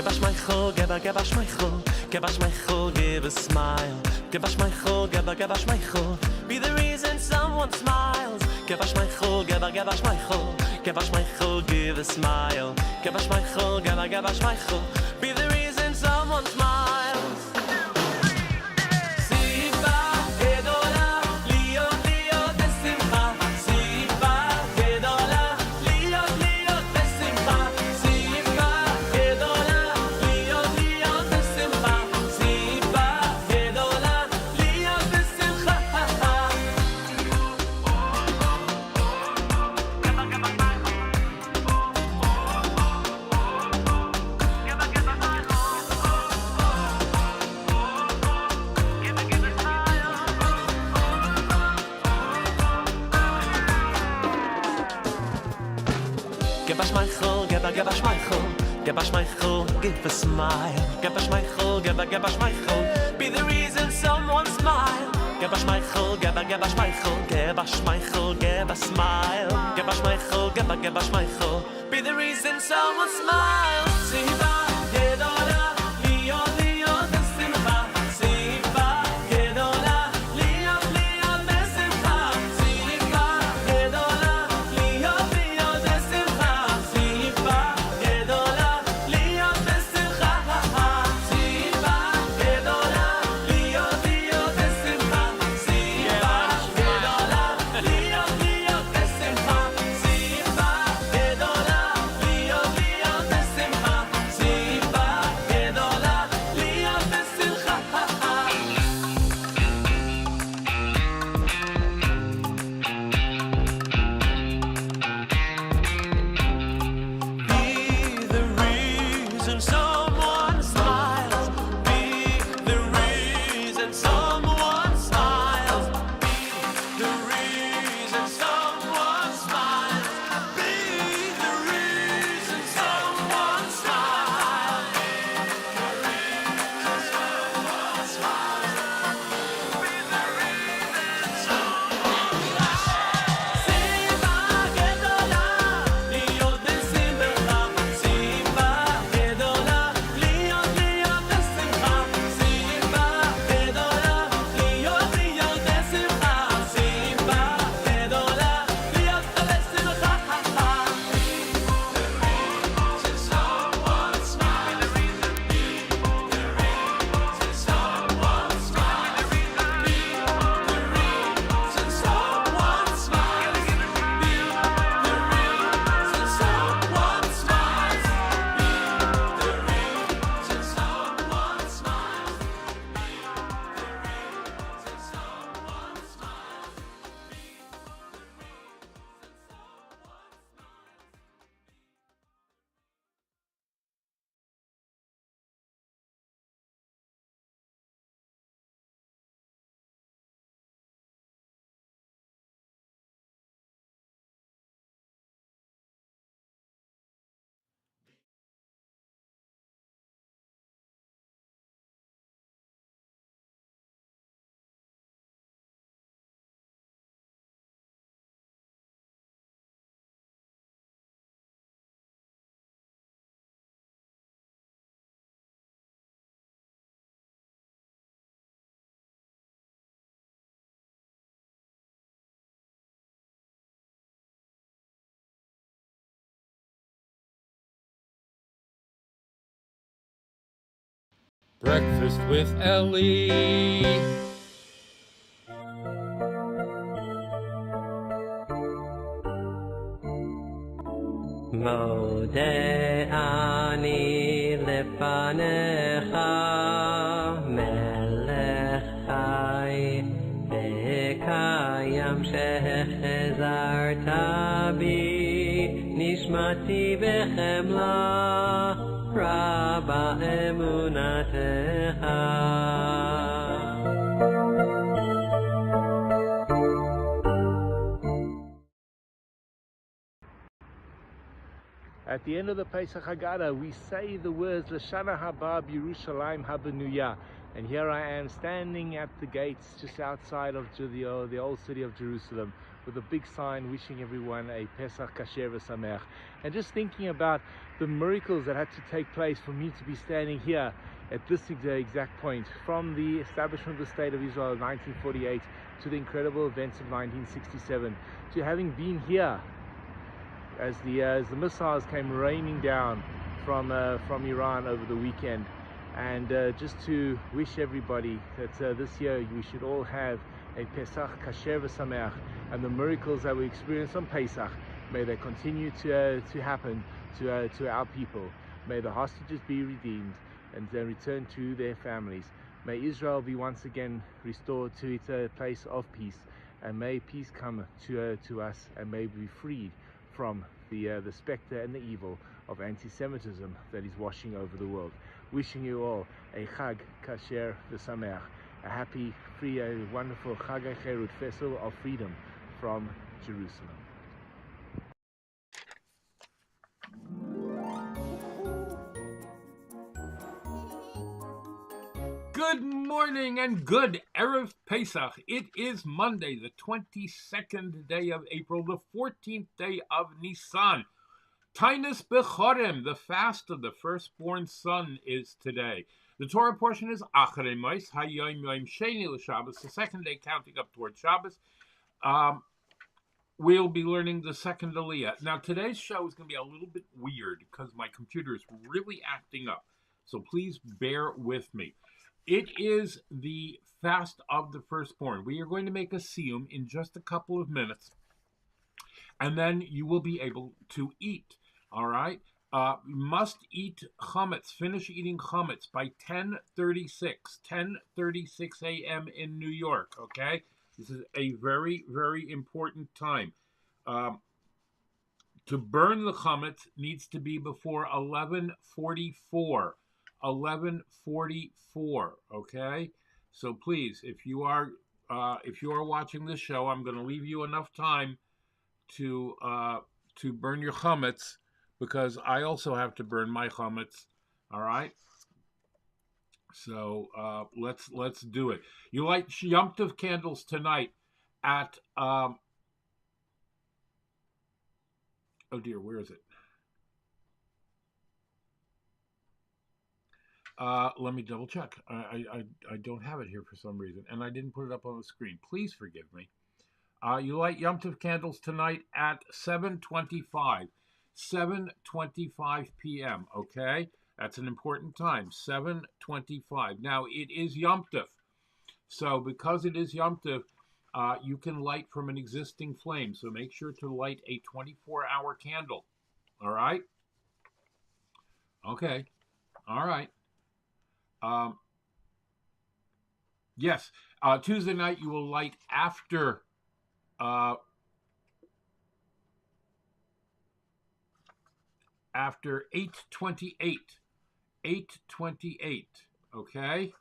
Give us my chol, give us my chol, give us my chol, give a smile. Give us my chol, give us my chol, be the reason someone smiles. Give us my chol, give us my chol, give us my chol, give a smile. Give us my chol, give us my chol, be the reason someone smiles. Give us my chol, give us my chol, give a smile. Give us my chol, give us my chol, be the reason someone smile. Give us my chol, give us my chol, give us my chol, give a smile. Give us my chol, give us my chol, be the reason someone smiles. Siva gedola, liot liot besimcha. Siva gedola, liot liot besimcha. Siva gedola, liot liot besimcha. Siva gedola, liot besimcha. Siva gedola, liot liot besimcha. Siva gedola, liot liot besimcha. Siva gedola, liot liot besimcha. Siva gedola, liot besimcha. Be the reason someone smiles. Be the reason someone smiles. Be the reason someone smiles. Be the reason someone smiles. Siva gedola, liot besimcha. Siva gedola, liot liot besimcha. Siva gedola, liot liot besimcha. Siva gedola, liot besimcha. Someone smile. Be the reason someone smile. Be the reason someone smiles. Be the reason someone smiles. Be the reason someone smiles. Breakfast with Elli. Mode ani lefanecha melech chai vekayam shechezarta bi nishmati bechemla raba emunatecha. At the end of the Pesach Haggadah, we say the words L'Shana Haba B'Yerushalayim Habenuyah. And here I am standing at the gates just outside of the old city of Jerusalem, with a big sign wishing everyone a Pesach Kasher v'Sameach, and just thinking about the miracles that had to take place for me to be standing here at this exact point, from the establishment of the State of Israel in 1948 to the incredible events of 1967, to having been here as the missiles came raining down from Iran over the weekend, and just to wish everybody that this year we should all have a Pesach Kasher v'Sameach, and the miracles that we experience on Pesach, may they continue to happen to our people. May the hostages be redeemed and then return to their families. May Israel be once again restored to its place of peace, and may peace come to us, and may we be freed from the specter and the evil of anti-Semitism that is washing over the world. Wishing you all a Chag Kasher v'Sameach, a happy, free, a wonderful Chag HaCherut, festival of freedom from Jerusalem. Good morning and good Erev Pesach. It is Monday, the 22nd day of April, the 14th day of Nissan. Taanis Bechorim, the fast of the firstborn son, is today. The Torah portion is Acharei HaYom Yom Sheini L'Shabbos, the second day counting up towards Shabbos. We'll be learning the second Aliyah. Now, today's show is going to be a little bit weird because my computer is really acting up. So please bear with me. It is the fast of the firstborn. We are going to make a siyum in just a couple of minutes, and then you will be able to eat. All right? You must eat chametz, finish eating chametz by 10:36 a.m. in New York, okay? This is a very, very important time. To burn the chametz needs to be before 11:44. 11:44, okay? So please, if you are watching this show, I'm going to leave you enough time to burn your chametz, because I also have to burn my chametz. All right. So let's do it. You light Yom Tov candles tonight at oh dear, where is it? Let me double check. I don't have it here for some reason, and I didn't put it up on the screen. Please forgive me. You light Yom Tov candles tonight at 7:25 p.m., okay? That's an important time, 7:25. Now, it is Yom Tov. So because it is Yom Tov, you can light from an existing flame. So make sure to light a 24-hour candle. All right? Okay. All right. Yes. Tuesday night you will light after after 8:28. 8:28. Okay?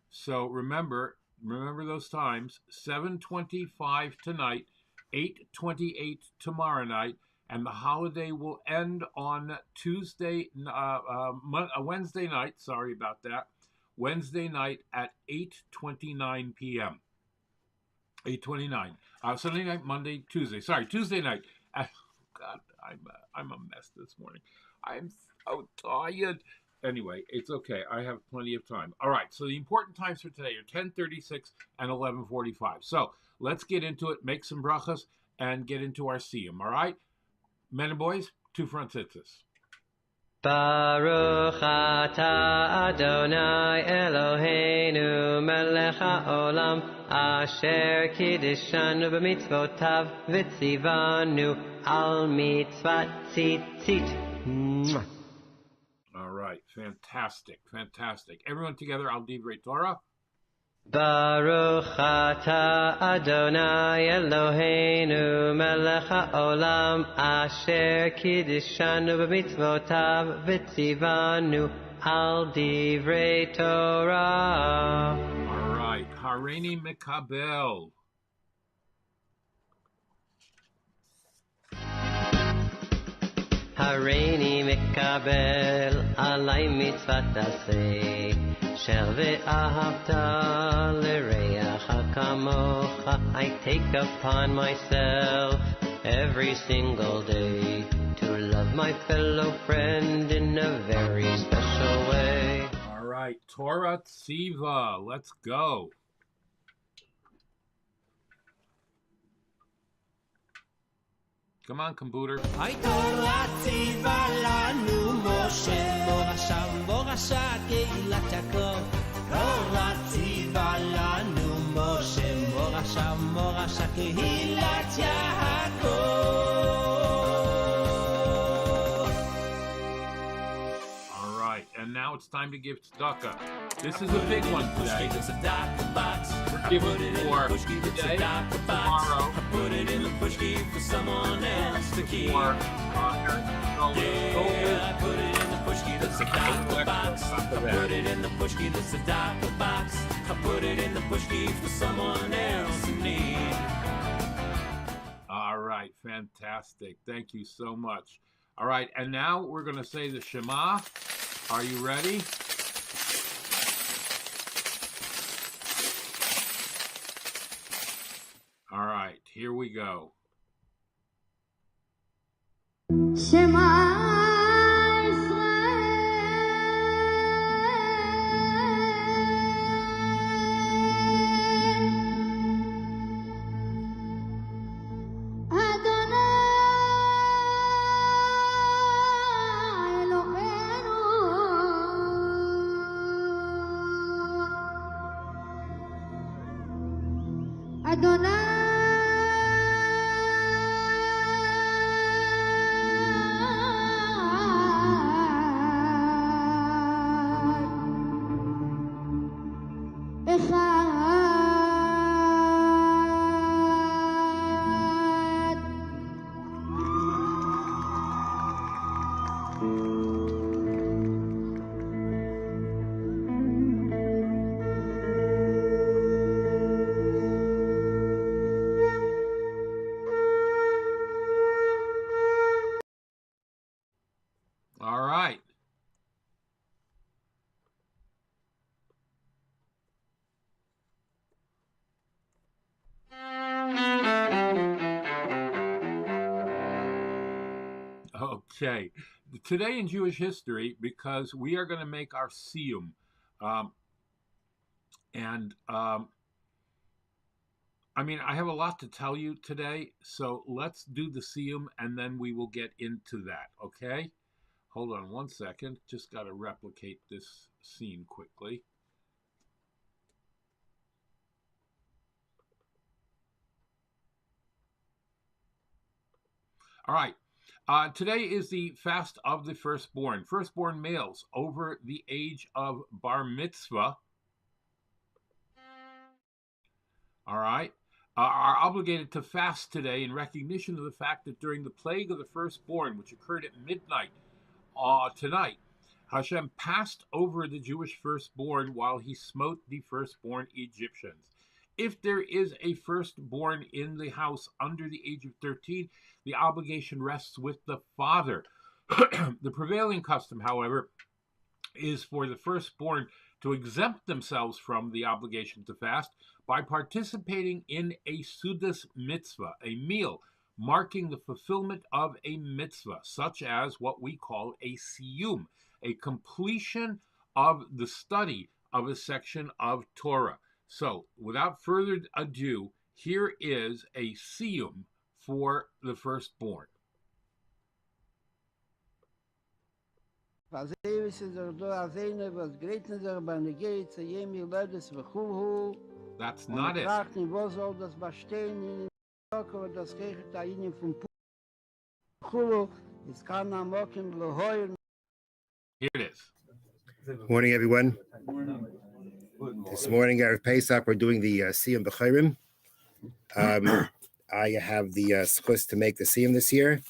So remember those times. 7:25 tonight, 8:28 tomorrow night, and the holiday will end on Wednesday night. Sorry about that. Wednesday night at 8:29 p.m. 8:29. Sunday night, Monday, Tuesday. Sorry, Tuesday night. God, I'm a mess this morning. I'm so tired. Anyway, it's okay. I have plenty of time. All right, so the important times for today are 10:36 and 11:45. So let's get into it, make some brachas, and get into our siyum. All right? Men and boys, two front sitzes. Baruch atah Adonai Eloheinu melech haolam asher kiddishanu b'mitzvotav v'tzivanu al mitzvat tzitzit. All right, fantastic. Everyone together, Al Divrei Torah. Baruch atah Adonai Eloheinu melech haolam asher kiddishanu b'mitzvotav v'tzivanu al divrei Torah. All right, Hareini Mekabel. הריני מקבל עלי מצוות עשה של ואהבת לרעך כמוך. I take upon myself every single day to love my fellow friend in a very special way. All right, Torah Tziva, let's go. Come on, computer. Torah ציווה לנו משה מורשה קהילת יעקב. תורה ציווה לנו משה מורשה קהילת יעקב. All right, and now it's time to give tzedakah. This is a big one today. We're giving for today, tomorrow, Put it in the pushki for someone else to keep. for Yeah, I put it in the pushki, the tzedakah box. I put it in the pushki, the tzedakah box. I put it in the pushki for someone else in need. All right, fantastic. Thank you so much. All right, and now we're going to say the Shema. Are you ready? All right, here we go. Shema All right. Okay. Today in Jewish history, because we are going to make our siyum. I mean, I have a lot to tell you today, so let's do the siyum and then we will get into that, okay? Hold on one second. Just got to replicate this scene quickly. All right. Today is the fast of the firstborn. Firstborn males over the age of bar mitzvah, all right, are obligated to fast today in recognition of the fact that during the plague of the firstborn, which occurred at midnight tonight, Hashem passed over the Jewish firstborn while he smote the firstborn Egyptians. If there is a firstborn in the house under the age of 13, the obligation rests with the father. The prevailing custom, however, is for the firstborn to exempt themselves from the obligation to fast by participating in a sudas mitzvah, a meal marking the fulfillment of a mitzvah, such as what we call a siyum, a completion of the study of a section of Torah. So, without further ado, here is a siyum for the firstborn. That's not it. Here it is. Morning, everyone. This morning, Erev Pesach, we're doing the Siyum Bechorim. I have the schus to make the Siyum this year.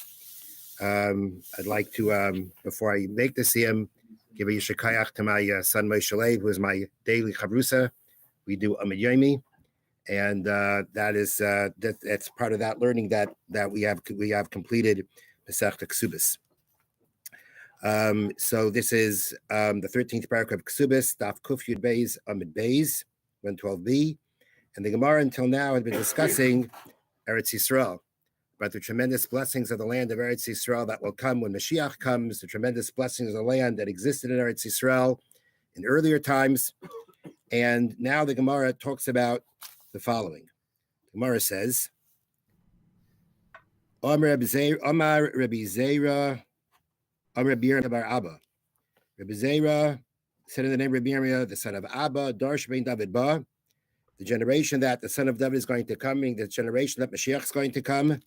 I'd like to, before I make the Siyum, give a yishakayach to my son Moshe Leib, who is my daily chavrusa. We do Amid Yomi, and that's part of that learning that we have completed Masechta Ksubis. So this is the 13th paragraph of Ksubis, Daf Kuf Yud Beis Amid Beis, 112b. And the Gemara until now had been discussing Eretz Yisrael, about the tremendous blessings of the land of Eretz Yisrael that will come when Mashiach comes, the tremendous blessings of the land that existed in Eretz Yisrael in earlier times. And now the Gemara talks about the following. The Gemara says, Amar Rebbe Zera, Amar Rebbe Yirmiyah bar Abba. Rebbe Zera said in the name of Rebbe Yirmiyah, the son of Abba, Darsh ben David Ba, the generation that the son of David is going to come, the generation that Mashiach is going to come,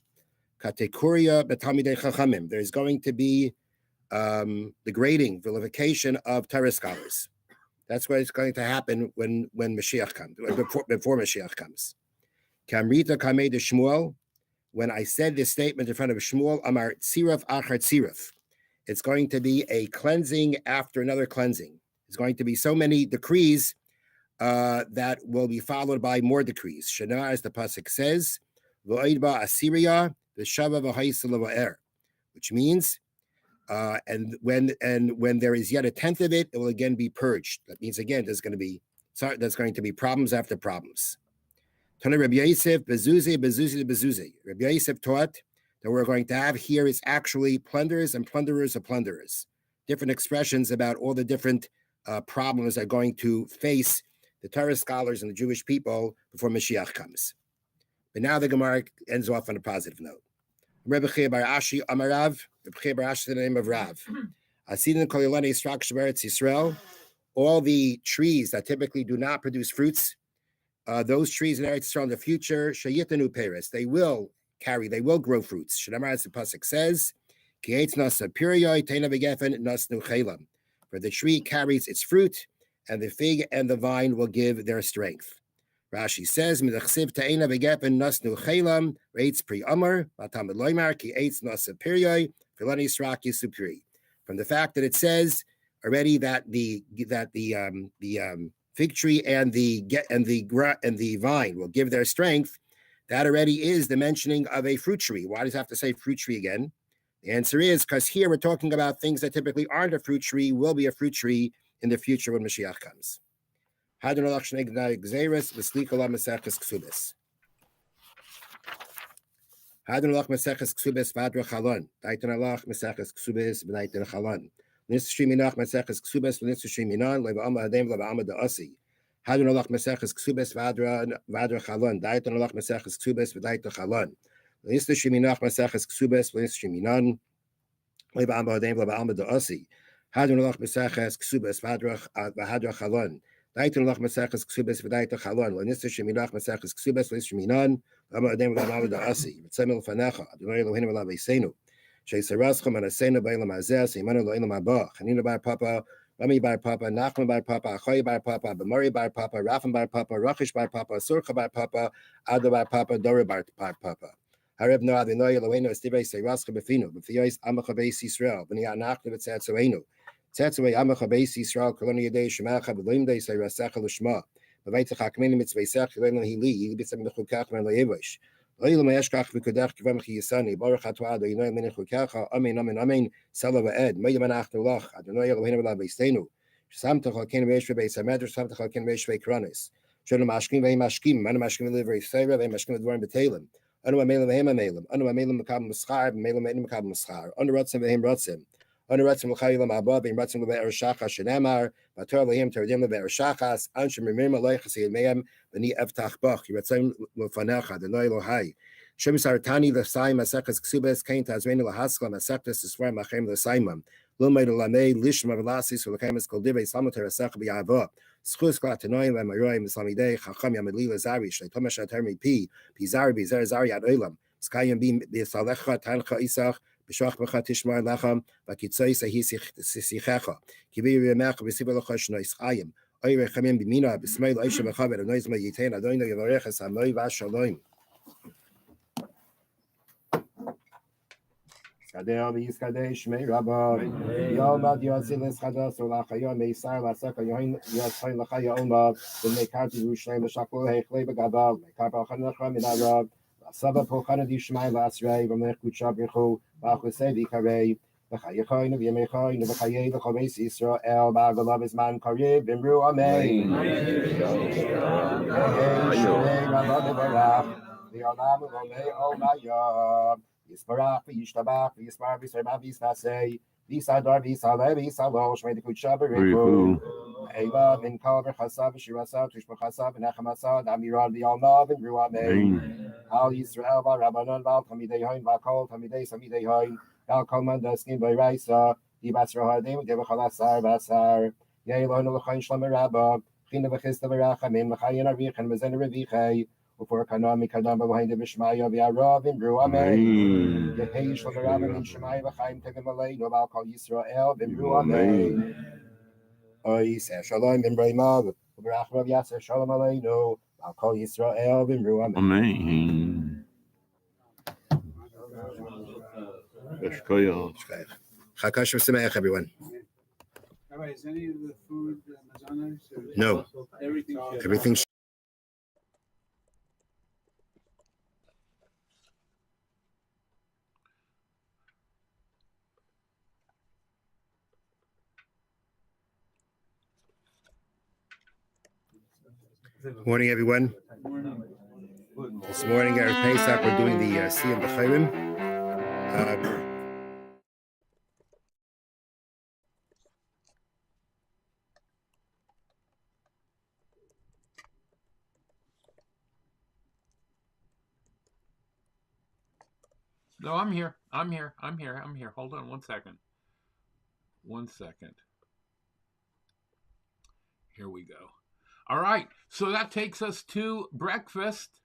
Katekuria betalmidei chachamim. There's going to be the grading, vilification of Torah scholars. That's what is going to happen when Mashiach comes, before Mashiach comes. Kamrita kamei de Shmuel. When I said this statement in front of Shmuel, Amar tziraf achar tziraf. It's going to be a cleansing after another cleansing. There's going to be so many decrees that will be followed by more decrees. Shana, as the pasuk says, v'oidba Assyria v'shava v'haisel, which means, and when there is yet a tenth of it, it will again be purged. That means again there's going to be problems after problems. Tana Rabbi Yosef bezuze bezuze bezuze. Rabbi Yosef taught that we're going to have here is actually plunderers and plunderers of plunderers. Different expressions about all the different problems that are going to face the Torah scholars and the Jewish people before Mashiach comes. But now the Gemara ends off on a positive note. Rebbe Chia bar Ashi Amarav, Rebbe Chia bar Ashi, the name of Rav. Asidin kol yolani strak sheberetz Yisrael. All the trees that typically do not produce fruits, those trees in Eretz Yisrael in the future, shayitanu peres, they will grow fruits. Shemar, as the pasuk says, ki eitz nasa piriyoi teina v'gefen nasnu chelam. For the tree carries its fruit, and the fig and the vine will give their strength. Rashi says, "Midachsiv ta'ena v'gefen nasnu chelam reitz pri amar v'tamid loymar ki eitz nasa piriyoi v'lani sraki supri." From the fact that it says already that the fig tree and the vine will give their strength, that already is the mentioning of a fruit tree. Why does it have to say fruit tree again? The answer is because here we're talking about things that typically aren't a fruit tree, will be a fruit tree in the future when Mashiach comes. Nisshriminach Maseches Ksubes, Nisshriminah, Leva Amma Hadem, Leva Amma da Asi. Hadron Allah Maseches Ksubes, Vadra Chalon, Daiton Allah Maseches Ksubes, Vadaita Chalon. Nisshriminach Maseches Ksubes, Nisshriminah, Leva Amma Hadem, Leva Amma da Asi. Hadron Allah Maseches Ksubes, Vadra Chalon. Daiton Allah Maseches Ksubes, Vadaita Chalon. Nisshriminach Maseches Ksubes, Nisshriminah, Leva Amma Hadem, Leva Amma da Asi. Mitzemel Fanecha, Adonai Eloheinu Elav Eisenu. Sheisaraschem and Asena by Lamazes, Imanu Loilam Abba, Hanina by Papa, Rami by Papa, Nachman by Papa, Achoy by Papa, Bamari by Papa, Rafam by Papa, Rachish by Papa, Surcha by Papa, Ada by Papa, Dora by Papa. Hareb no Adonai Eloheinu Estivei Seirascha Befinu, Befiois Amacha Beis Yisrael, B'ni Anachnu V'Tzetzuenu, Tzetzuvei Amacha Beis Yisrael, Koloni Yedei Shemacha, B'Limdei Seirasecha L'Shma, B'Veitach HaKmeni Mitzvei Leilon Hili, Yibisem B'Chukach Men Loyevosh. Oil Mayashkach Vikudach Kivamchi Yisani, Baruch Atwado, Yinoy Menichukacha, Amen, Amen, Amen, Salava Ed, Mayamanach Nulach, Adonai Elohim Labistenu, Samtach Ken Veshve Samadr, Samtach Ken Veshve Kronis, Shodom Ashkim, Mashkim, Manamashkim Livery Sarah, Mashkim Dwarm Betalim, Anu Amelim Hemamelim, Anu Amelim Makam Maschar, Melim Makam Maschar, Under Rutzim Vehim Rutzim, Under Rutzim Lachaylam Abba, Vim Rutzim Lebe Ershaka, Shenamar, Bator Lahim Terdim Lebe Ershachas, Anshim Mimim Aleachasi Mayam, Bani Evtach Bach, Yiratzim Lufanecha, the Noilohai. Shemisartani the Sai Maseches Ksubes, Kain Tazreni Lahaskla, Masectus, Swear Machem the Saimam, Lumay the Lame, Lishma Velasis, for the Kamas Koldive, Samater Asach Biava, Schus Glatanoim, and Maroim, Samide, Chacham Yamadila Zarish, like Tomash Termi P, Pizari, Bizar Zari ad Olam, Skayam Bim, Bisalecha, Tancha Isach, Bishach Bacha Tishmar Lacham, Bakitsai Sahisichecha, Kibir Mach, Bisibalachosh Nois Ayam, Oire Chamim Bimina, Bismail Aisha Machaber, Noisma Yitain, Adoina Yavarechas, Amoi Vashalom. Kadeo Yiskade Shmei Rabba Yom Ad Yozilis Chadas Ulachayom Meisar Lasaka Yoin Yosai Lachaya Oma B'Mekati Yerushalayim L'Shakol Hechlei B'Gadav Mekar B'Chanachra Minarav Saba Pochana Dishmai Lasrei B'Mech Kuchabrichu B'Achusei V'Karei v'chayechoynu v'yemechoynu v'chayei v'chol beis Yisrael b'agolav izman karib v'imru amen. Yeshurei Rabba Mevorach v'yolam v'olei olayam Yisparach v'yishtabach v'yispar v'yisrema v'yisnasei v'yisadar v'yisaleh v'yisalosh v'yidikut shabariku Eva min kol v'chasav v'shirasav tushbachasav v'nechamasav amirad v'yalnav v'imru amen. Al Yisrael v'Rabbanon v'al Tamidei Hain v'al Tamidei Samidei Hain v'al kol mandaskin v'iraisa v'yibasra hadim v'yevachal asar v'asar Yeilonu l'chayin shlom v'rabba China v'chista v'rachamim l'chayin arvichan v'zen revichay Ufor kanam mikadam v'v'hayin v'shmaya v'yarav v'imru amen. Yehei shlom v'rabba min shemaya v'chayim tevim aleinu v'al kol Yisrael v'imru amen. Oy say shalom v'imreimav v'rachmav yaseh shalom aleinu v'al kol Yisrael v'imru amen. Amen. Chag kosher sameach, everyone. Rabbi, is any of the food mazanos? No. Everything's Morning, everyone. This morning, Erev Pesach, we're doing the Siyam Bechorim. No, I'm here. Hold on 1 second. 1 second. Here we go. All right, so that takes us to breakfast.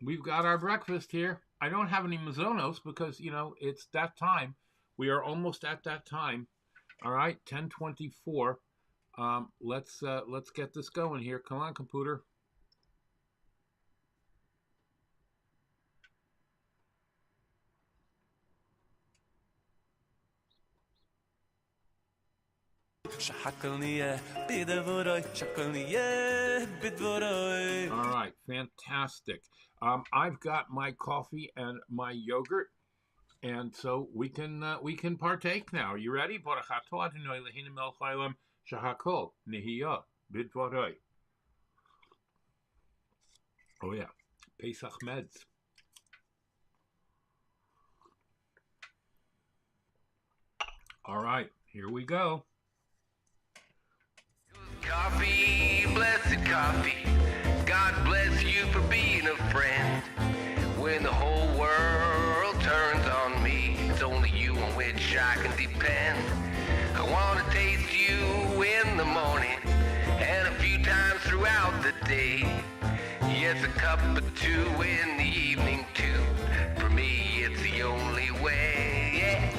We've got our breakfast here. I don't have any mazonos because, it's that time. We are almost at that time. All right, 10:24. Let's get this going here. Come on, computer. All right, fantastic. I've got my coffee and my yogurt, and so we can partake now. You ready? Oh yeah, Pesach meds. All right, here we go. Coffee, blessed coffee. God bless you for being a friend. When the whole world turns on me, it's only you on which I can depend. I want to taste you in the morning and a few times throughout the day. Yes, a cup or two in the evening too. For me, it's the only way. Yeah.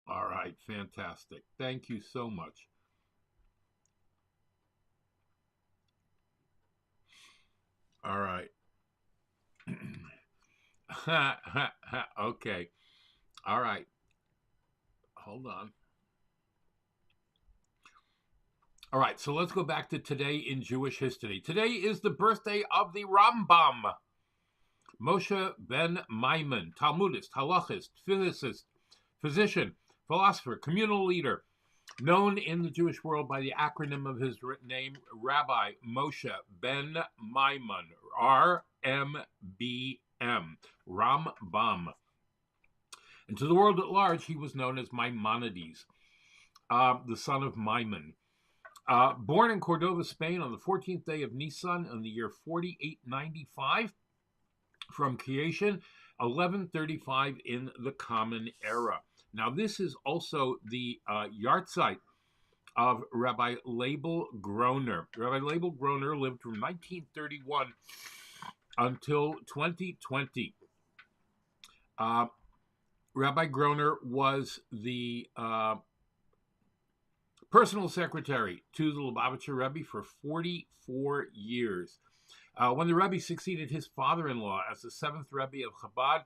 All right, fantastic. Thank you so much. All right. Okay. All right. Hold on. All right, so let's go back to today in Jewish history. Today is the birthday of the Rambam, Moshe ben Maimon, Talmudist, halachist, physician, philosopher, communal leader, known in the Jewish world by the acronym of his name, Rabbi Moshe ben Maimon, RMBM, Rambam. And to the world at large, he was known as Maimonides, the son of Maimon. Born in Cordova, Spain on the 14th day of Nissan in the year 4895, from creation 1135 in the Common Era. Now, this is also the yahrzeit of Rabbi Leibel Groner. Rabbi Leibel Groner lived from 1931 until 2020. Rabbi Groner was the personal secretary to the Lubavitcher Rebbe for 44 years. When the Rebbe succeeded his father-in-law as the seventh Rebbe of Chabad,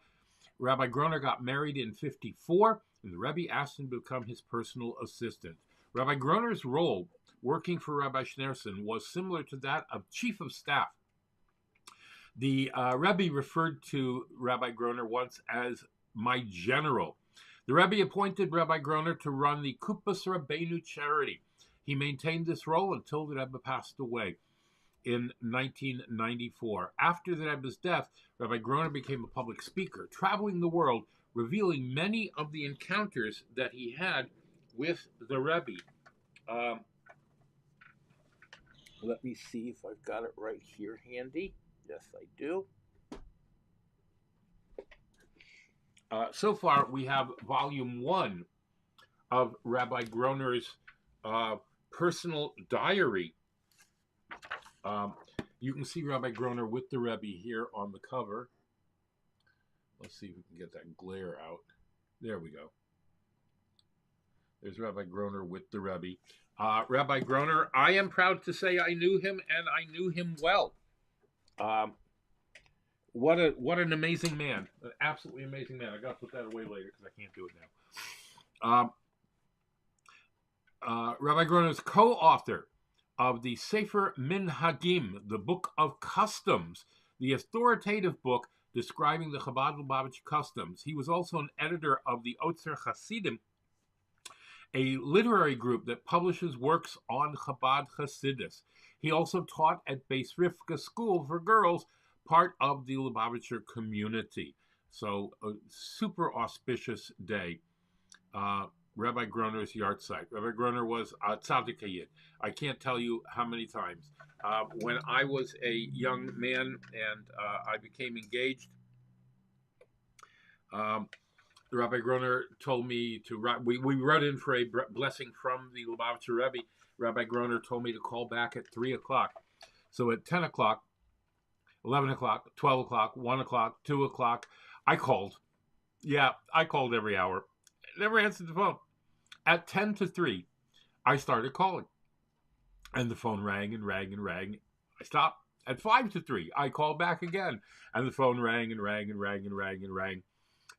Rabbi Groner got married in 1954, and the Rebbe asked him to become his personal assistant. Rabbi Groner's role working for Rabbi Schneerson was similar to that of chief of staff. The Rebbe referred to Rabbi Groner once as my general. The Rebbe appointed Rabbi Groner to run the Kupas Rabbeinu charity. He maintained this role until the Rebbe passed away in 1994. After the Rebbe's death, Rabbi Groner became a public speaker, traveling the world, revealing many of the encounters that he had with the Rebbe. Let me see if I've got it right here handy. Yes, I do. So far, we have volume 1 of Rabbi Groner's personal diary. You can see Rabbi Groner with the Rebbe here on the cover. Let's see if we can get that glare out. There we go. There's Rabbi Groner with the Rebbe. Rabbi Groner, I am proud to say I knew him, and I knew him well. What an amazing man. An absolutely amazing man. I got to put that away later because I can't do it now. Rabbi Groner is co-author of the Sefer Minhagim, the Book of Customs, the authoritative book describing the Chabad Lubavitch customs. He was also an editor of the Otzer Chassidim, a literary group that publishes works on Chabad Hasidus. He also taught at Beis Rivka School for Girls, part of the Lubavitcher community. So a super auspicious day. Rabbi Groner's yahrzeit. Rabbi Groner was a tzaddik hayid. I can't tell you how many times. When I was a young man and I became engaged, Rabbi Groner told me to write. We wrote in for a blessing from the Lubavitcher Rebbe. Rabbi Groner told me to call back at 3 o'clock. So at 10 o'clock, 11 o'clock, 12 o'clock, 1 o'clock, 2 o'clock, I called. Yeah, I called every hour. Never answered the phone. At 10 to 3, I started calling. And the phone rang and rang and rang. I stopped. At 5 to 3, I called back again. And the phone rang and rang and rang and rang and rang.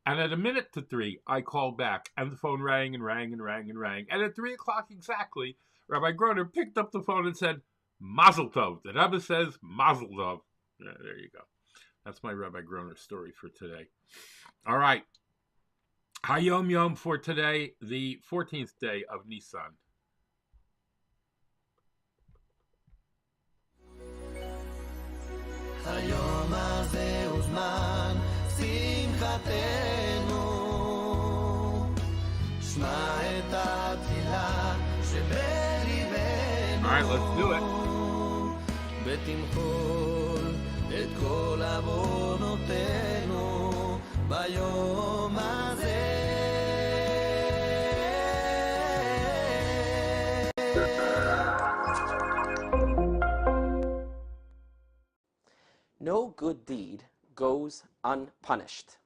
And at 1 minute to 3, I called back. And the phone rang and rang and rang and rang. And at 3 o'clock exactly, Rabbi Groner picked up the phone and said, Mazel Tov. The Rebbe says, Mazel Tov. Yeah, there you go. That's my Rabbi Groner story for today. All right. HaYom Yom for today, the 14th day of Nissan. היום הזה הוא זמן שמחתנו, שמע את התפילה שבליבנו. All right, let's do it. ותמחול את כל עוונותינו ביום הזה. No good deed goes unpunished.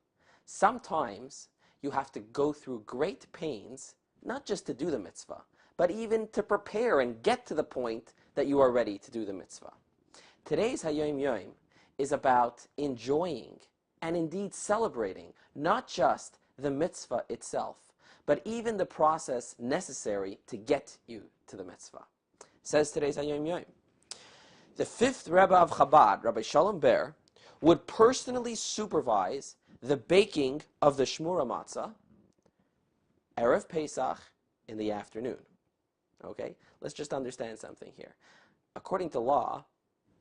Sometimes you have to go through great pains, not just to do the mitzvah, but even to prepare and get to the point that you are ready to do the mitzvah. Today's HaYom Yom is about enjoying and indeed celebrating not just the mitzvah itself, but even the process necessary to get you to the mitzvah. Says today's HaYom Yom. The fifth Rebbe of Chabad, Rabbi Shalom Ber, would personally supervise the baking of the Shmura Matzah, Erev Pesach, in the afternoon. Okay? Let's just understand something here. According to law,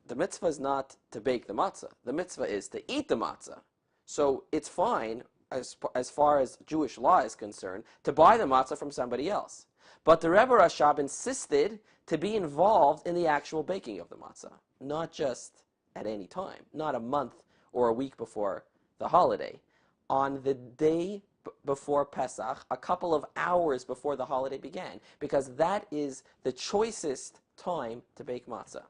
the mitzvah is not to bake the matzah. The mitzvah is to eat the matzah. So it's fine, as far as Jewish law is concerned, to buy the matzah from somebody else. But the Rebbe Rashab insisted to be involved in the actual baking of the matzah, not just at any time, not a month or a week before the holiday. On the day before Pesach, a couple of hours before the holiday began, because that is the choicest time to bake matzah.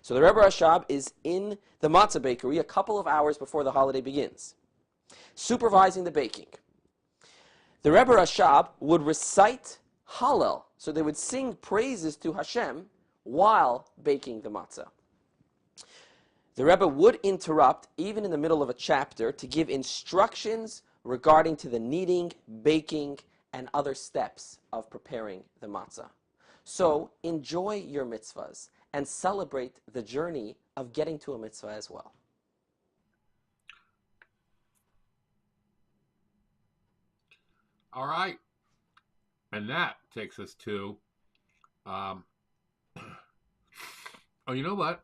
So the Rebbe Rashab is in the matzah bakery a couple of hours before the holiday begins, supervising the baking. The Rebbe Rashab would recite Hallel, so they would sing praises to Hashem while baking the matzah. The Rebbe would interrupt, even in the middle of a chapter, to give instructions regarding to the kneading, baking, and other steps of preparing the matzah. So enjoy your mitzvahs and celebrate the journey of getting to a mitzvah as well. All right. And that takes us to, oh, you know what?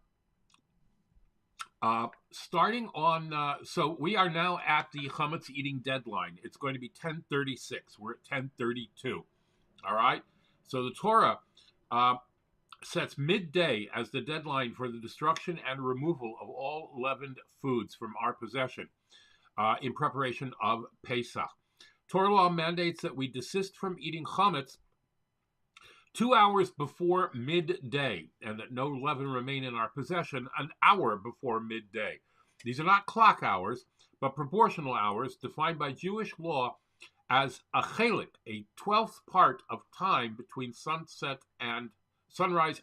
Starting on, so we are now at the chametz eating deadline. It's going to be 10:36. We're at 10:32. All right. So the Torah sets midday as the deadline for the destruction and removal of all leavened foods from our possession in preparation of Pesach. Torah law mandates that we desist from eating chametz 2 hours before midday, and that no leaven remain in our possession an hour before midday. These are not clock hours, but proportional hours defined by Jewish law as a chelik, a 12th part of time between sunrise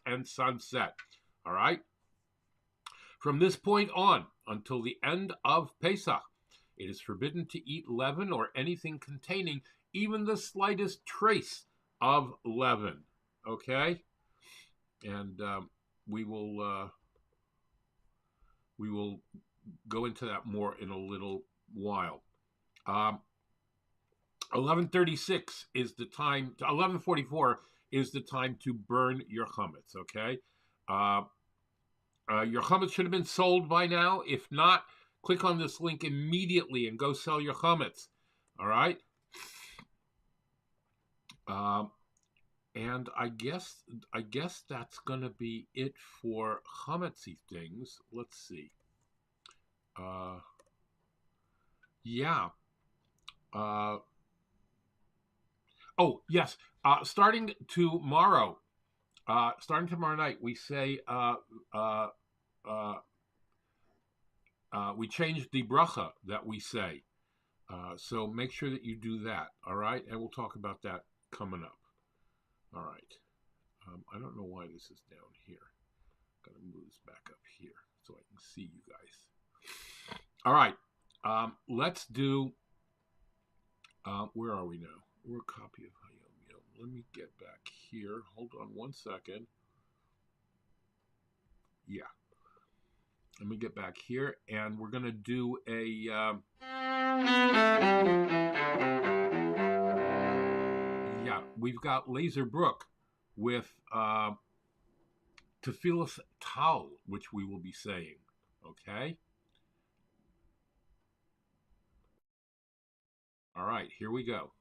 and sunset. All right? From this point on, until the end of Pesach, it is forbidden to eat leaven or anything containing even the slightest trace of leaven. Okay? And we will go into that more in a little while. 11:36 is the time. 11:44 is the time to burn your chametz. Okay, your chametz should have been sold by now. If not, click on this link immediately and go sell your chametz. All right. And I guess that's gonna be it for chametzy things. Let's see. Yeah. Oh, yes. Starting tomorrow night, we say we changed the bracha that we say. So make sure that you do that. All right, and we'll talk about that coming up. All right. I don't know why this is down here. Got to move this back up here so I can see you guys. All right. Let's do. Where are we now? We're a copy of HaYom Yom. Let me get back here. Hold on one second. Yeah. Let me get back here, and we're going to do a... yeah, we've got Laser Brook with Tefillas Tal, which we will be saying. Okay? All right, here we go.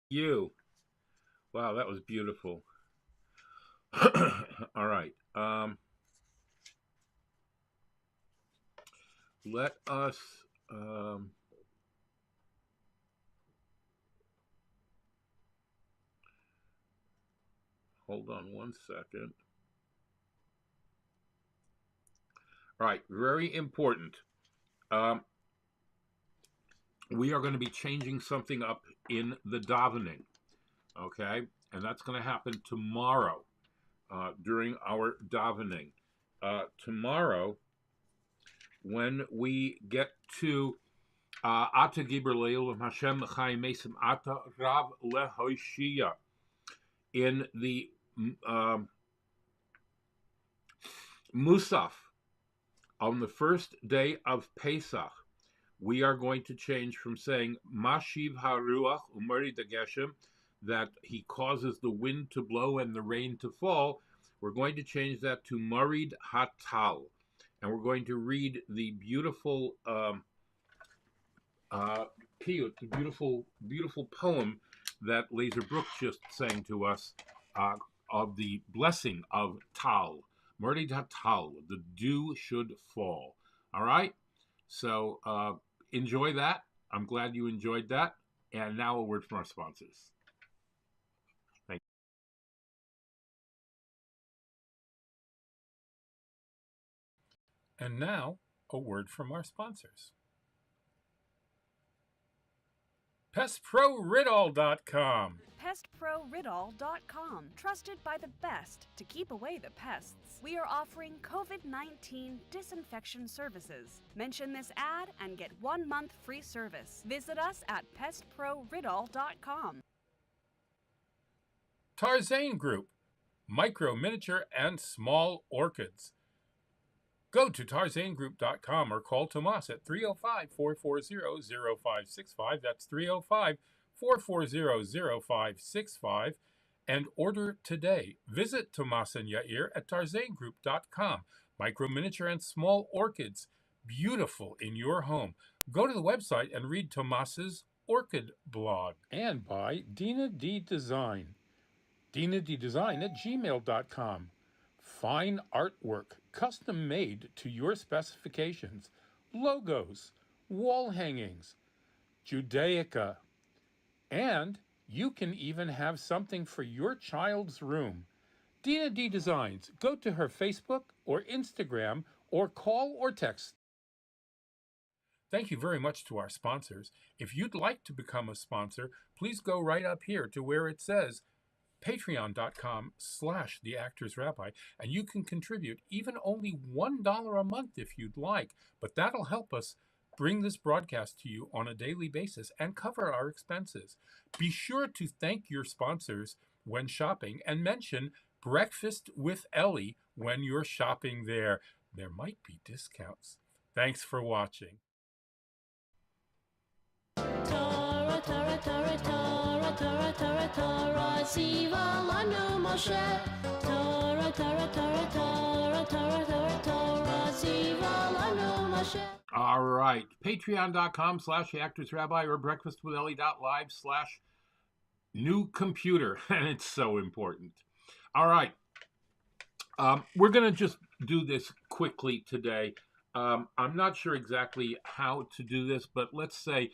You. Wow, that was beautiful. All right. Let us hold on one second. All right, very important. We are going to be changing something up in the davening, okay? And that's going to happen tomorrow during our davening. Tomorrow, when we get to Ata Gibber Leil Hashem Chai Mesim Ata Rav Lehoshia in the Musaf on the first day of Pesach, we are going to change from saying Mashiv HaRuach Umari Dageshem, that he causes the wind to blow and the rain to fall. We're going to change that to Marid Hatal. And we're going to read the beautiful piyut, the beautiful poem that Laser Brooks just sang to us of the blessing of Tal. Marid Hatal, the dew should fall. All right? So enjoy that. I'm glad you enjoyed that. And now a word from our sponsors. Thank you. And now a word from our sponsors. PestProRidall.com. PestProRidall.com, trusted by the best to keep away the pests. We are offering COVID-19 disinfection services. Mention this ad and get 1 month free service. Visit us at PestProRidall.com. Tarzane Group, micro, miniature, and small orchids. Go to tarzanegroup.com or call Tomas at 305-440-0565. That's 305-440-0565. And order today. Visit Tomas and Yair at tarzanegroup.com. Micro, miniature, and small orchids. Beautiful in your home. Go to the website and read Tomas's orchid blog. And by Dina D Design. DinaDDesign at gmail.com. Fine artwork, custom made to your specifications, logos, wall hangings, Judaica, and you can even have something for your child's room. Dina D Designs. Go to her Facebook or Instagram or call or text. Thank you very much to our sponsors. If you'd like to become a sponsor, please go right up here to where it says patreon.com/theactorsrabbi, and you can contribute even only $1 a month if you'd like, but that'll help us bring this broadcast to you on a daily basis and cover our expenses. Be sure to thank your sponsors when shopping and mention Breakfast with Elli when you're shopping there. There might be discounts. Thanks for watching. Torah, Torah, Torah, Torah, Torah, Torah, Torah, Tziva lanu Moshe. Torah, Torah, Torah, Torah, Torah, Torah, Torah, Tziva lanu Moshe. All right, patreon.com/actorsrabbi or breakfastwithelli.live/new computer, and it's so important. All right, we're going to just do this quickly today. I'm not sure exactly how to do this, but let's say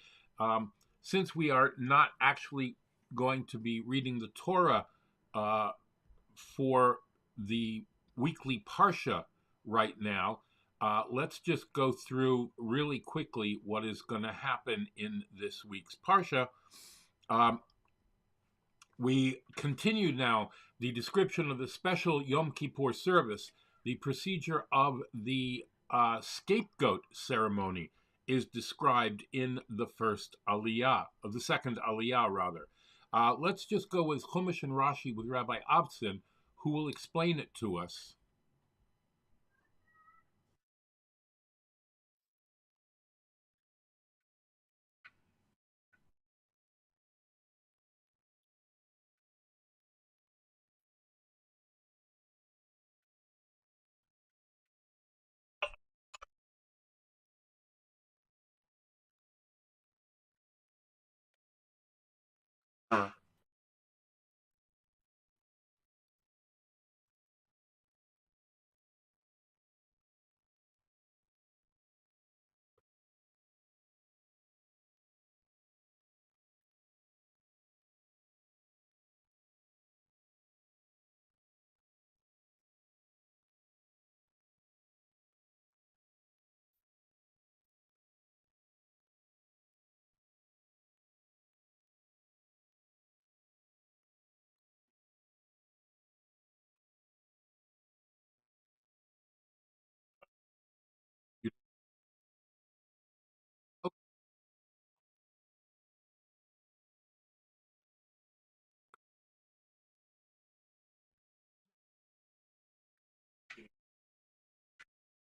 since we are not actually going to be reading the Torah for the weekly Parsha right now, let's just go through really quickly what is going to happen in this week's Parsha. We continue now the description of the special Yom Kippur service. The procedure of the scapegoat ceremony is described in the first Aliyah, of the second Aliyah, rather. Let's just go with Chumash and Rashi with Rabbi Avtsin, who will explain it to us.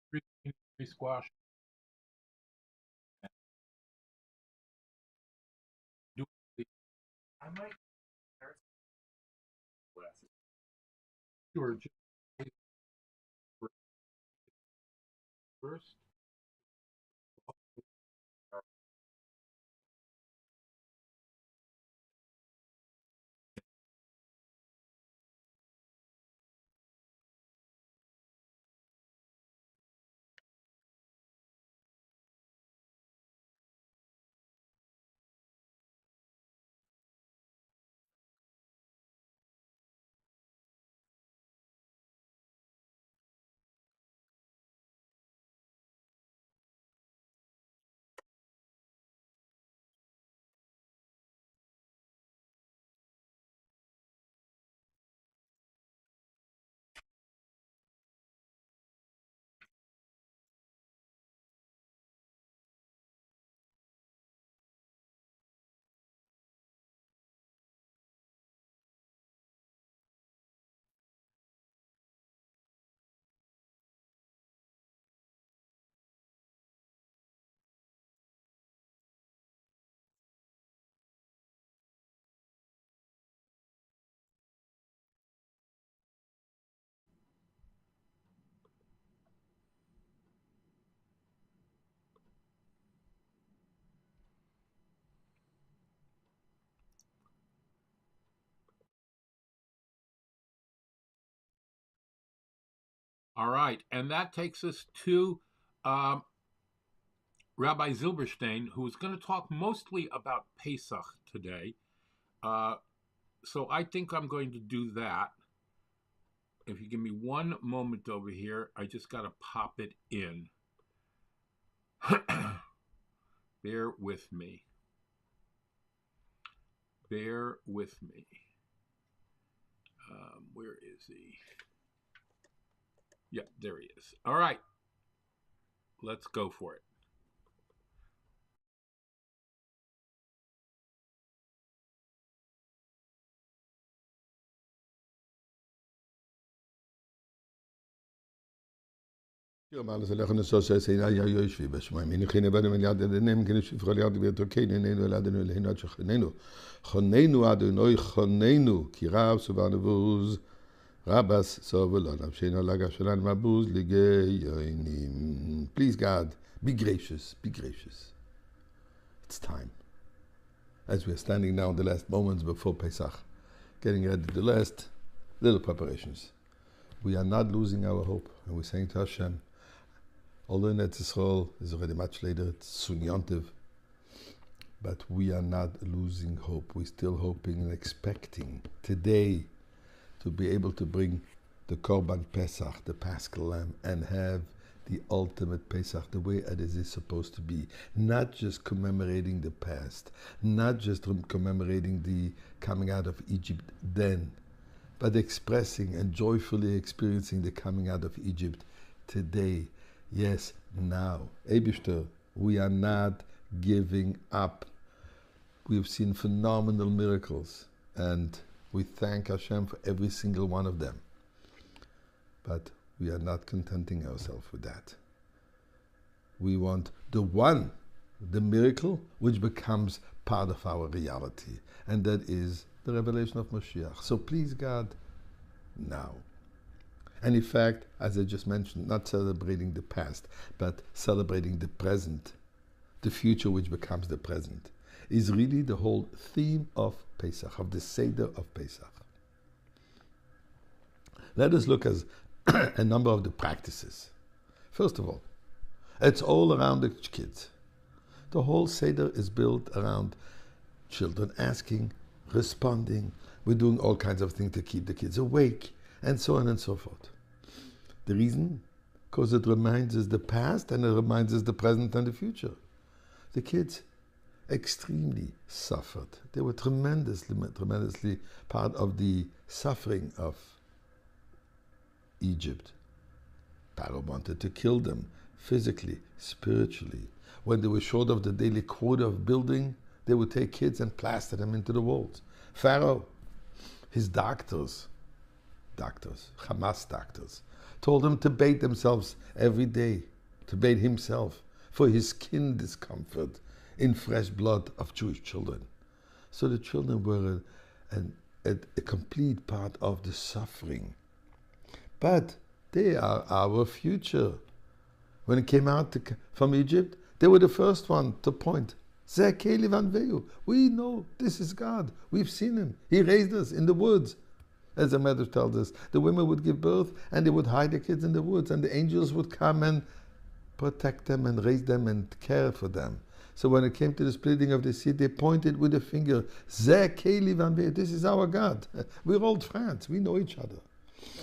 Free squash. I might. Sure. First. All right, and that takes us to Rabbi Zilberstein, who is going to talk mostly about Pesach today. So I think I'm going to do that. If you give me one moment over here, I just got to pop it in. Bear with me. Bear with me. Where is he? Yeah, there he is. All right. Let's go for it. Alles lachen so sei ja ja ich wie was mein khine bad mit yad nenem ken shifra yad bi tokene nenu ladenu lehinu chkhnenu khonenu adonai khonenu ki rab subhanavuz rabas sovelon shena laga shlan mabuz lige yoinim. Please God, be gracious, be gracious. It's time. As we are standing now in the last moments before Pesach, getting ready to the last little preparations. We are not losing our hope, and we're saying to Hashem, although in Eretz Yisrael is already much later, it's soon Yontiv, but we are not losing hope. We're still hoping and expecting today to be able to bring the Korban Pesach, the Paschal Lamb, and have the ultimate Pesach, the way it is supposed to be. Not just commemorating the past, not just commemorating the coming out of Egypt then, but expressing and joyfully experiencing the coming out of Egypt today. Yes, now. Eibishter, we are not giving up. We've seen phenomenal miracles, and we thank Hashem for every single one of them. But we are not contenting ourselves with that. We want the miracle, which becomes part of our reality, and that is the revelation of Mashiach. So please God, now. And in fact, as I just mentioned, not celebrating the past, but celebrating the present, the future which becomes the present, is really the whole theme of Pesach, of the Seder of Pesach. Let us look at a number of the practices. First of all, it's all around the kids. The whole Seder is built around children asking, responding. We're doing all kinds of things to keep the kids awake, and so on and so forth. The reason? Because it reminds us the past, and it reminds us the present and the future. The kids extremely suffered. They were tremendously part of the suffering of Egypt. Pharaoh wanted to kill them physically, spiritually. When they were short of the daily quota of building, they would take kids and plaster them into the walls. Pharaoh, his doctors, Hamas doctors, told them to bathe themselves every day, to bathe himself for his skin discomfort in fresh blood of Jewish children. So the children were a complete part of the suffering. But they are our future. When it came out from Egypt, they were the first one to point. We know this is God. We've seen him. He raised us in the woods. As the Medrash tells us, the women would give birth and they would hide the kids in the woods, and the angels would come and protect them and raise them and care for them. So when it came to the splitting of the sea, they pointed with a finger, this is our God. We're old friends. We know each other.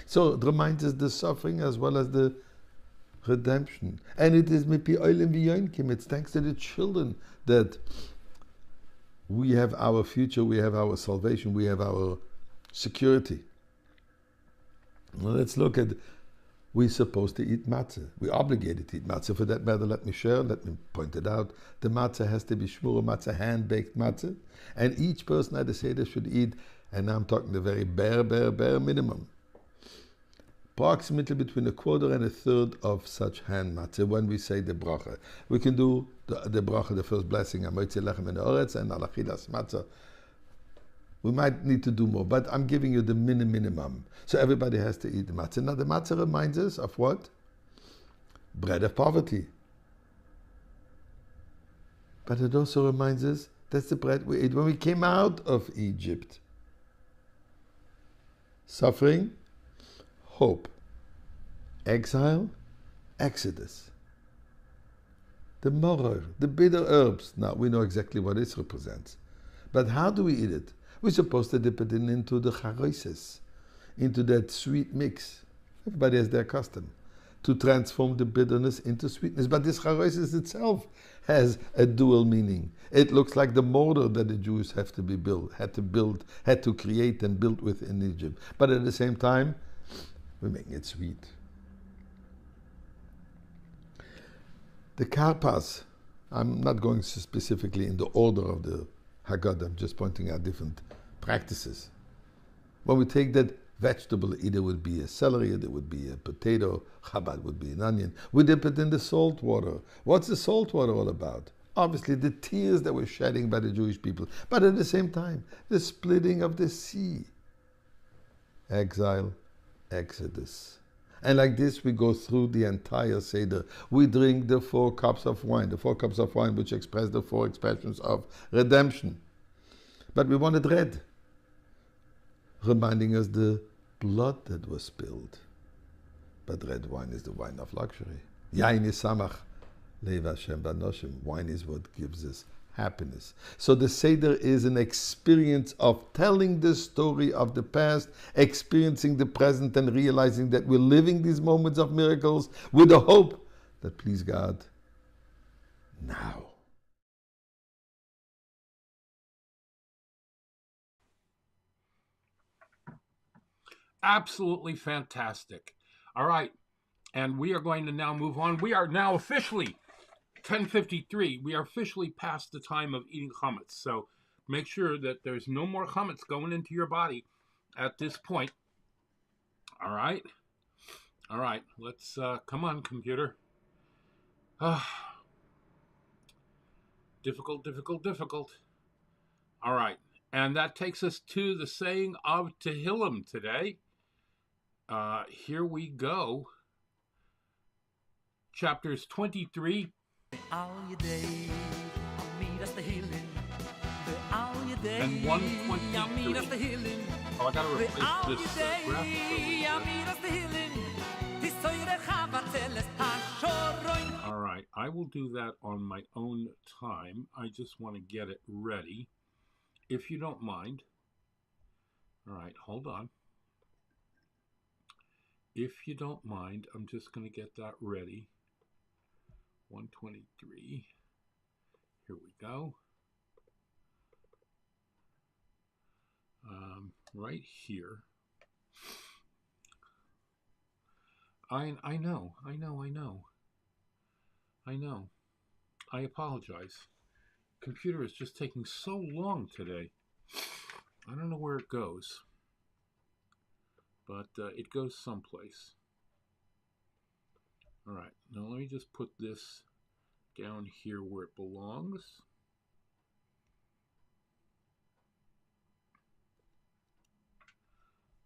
So it reminds us the suffering as well as the redemption. And it is mipi oilim v'yoinkim. It's thanks to the children that we have our future, we have our salvation, we have our security. Now let's look at, we're supposed to eat matzah. We're obligated to eat matzah. For that matter, let me point it out. The matzah has to be shmura matzah, hand-baked matzah. And each person at the Seder should eat, and now I'm talking the very bare minimum, approximately between a quarter and a third of such hand matzah when we say the bracha. We can do the bracha, the first blessing, Amoitzi lechem in haaretz, and alachilas matzah. We might need to do more, but I'm giving you the minimum. So everybody has to eat the matzah. Now the matzah reminds us of what? Bread of poverty. But it also reminds us that's the bread we ate when we came out of Egypt. Suffering, hope. Exile, exodus. The moror, the bitter herbs. Now we know exactly what this represents. But how do we eat it? We're supposed to dip it into the charoises, into that sweet mix. Everybody has their custom to transform the bitterness into sweetness. But this charoises itself has a dual meaning. It looks like the mortar that the Jews had to create and build with in Egypt. But at the same time, we're making it sweet. The karpas, I'm not going specifically in the order of the Haggadah, I'm just pointing out different practices. When we take that vegetable, either would be a celery, there would be a potato, chabad would be an onion. We dip it in the salt water. What's the salt water all about? Obviously the tears that were shedding by the Jewish people, but at the same time, the splitting of the sea. Exile, exodus. And like this, we go through the entire Seder. We drink the 4 cups of wine which express the 4 expressions of redemption. But we want it red, reminding us the blood that was spilled. But red wine is the wine of luxury. Yain is samach, leiv Hashem banoshim. Wine is what gives us happiness. So the Seder is an experience of telling the story of the past, experiencing the present, and realizing that we're living these moments of miracles with the hope that, please God, now. Absolutely fantastic. All right, and we are going to now move on. We are now officially 10:53. We are officially past the time of eating chametz. So make sure that there's no more chametz going into your body at this point. All right. All right. Let's come on, computer. Difficult. All right. And that takes us to the saying of Tehillim today. Here we go. Chapters 23. And 123. Oh, I gotta replace this graph. All right, I will do that on my own time. I just want to get it ready, if you don't mind. All right, hold on. If you don't mind, I'm just going to get that ready. 123. Here we go. Right here. I know. I apologize. Computer is just taking so long today. I don't know where it goes, but it goes someplace. All right, now let me just put this down here where it belongs.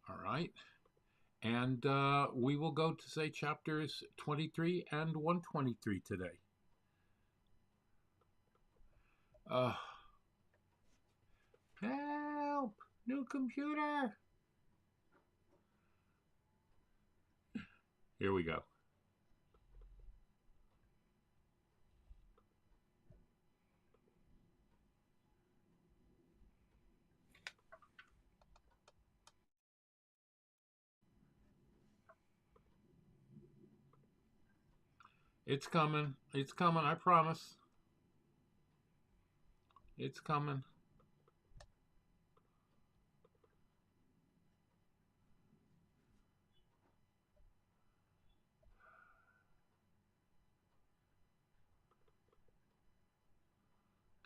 All right, and we will go to say chapters 23 and 123 today. Help! New computer! Here we go. It's coming. It's coming, I promise. It's coming.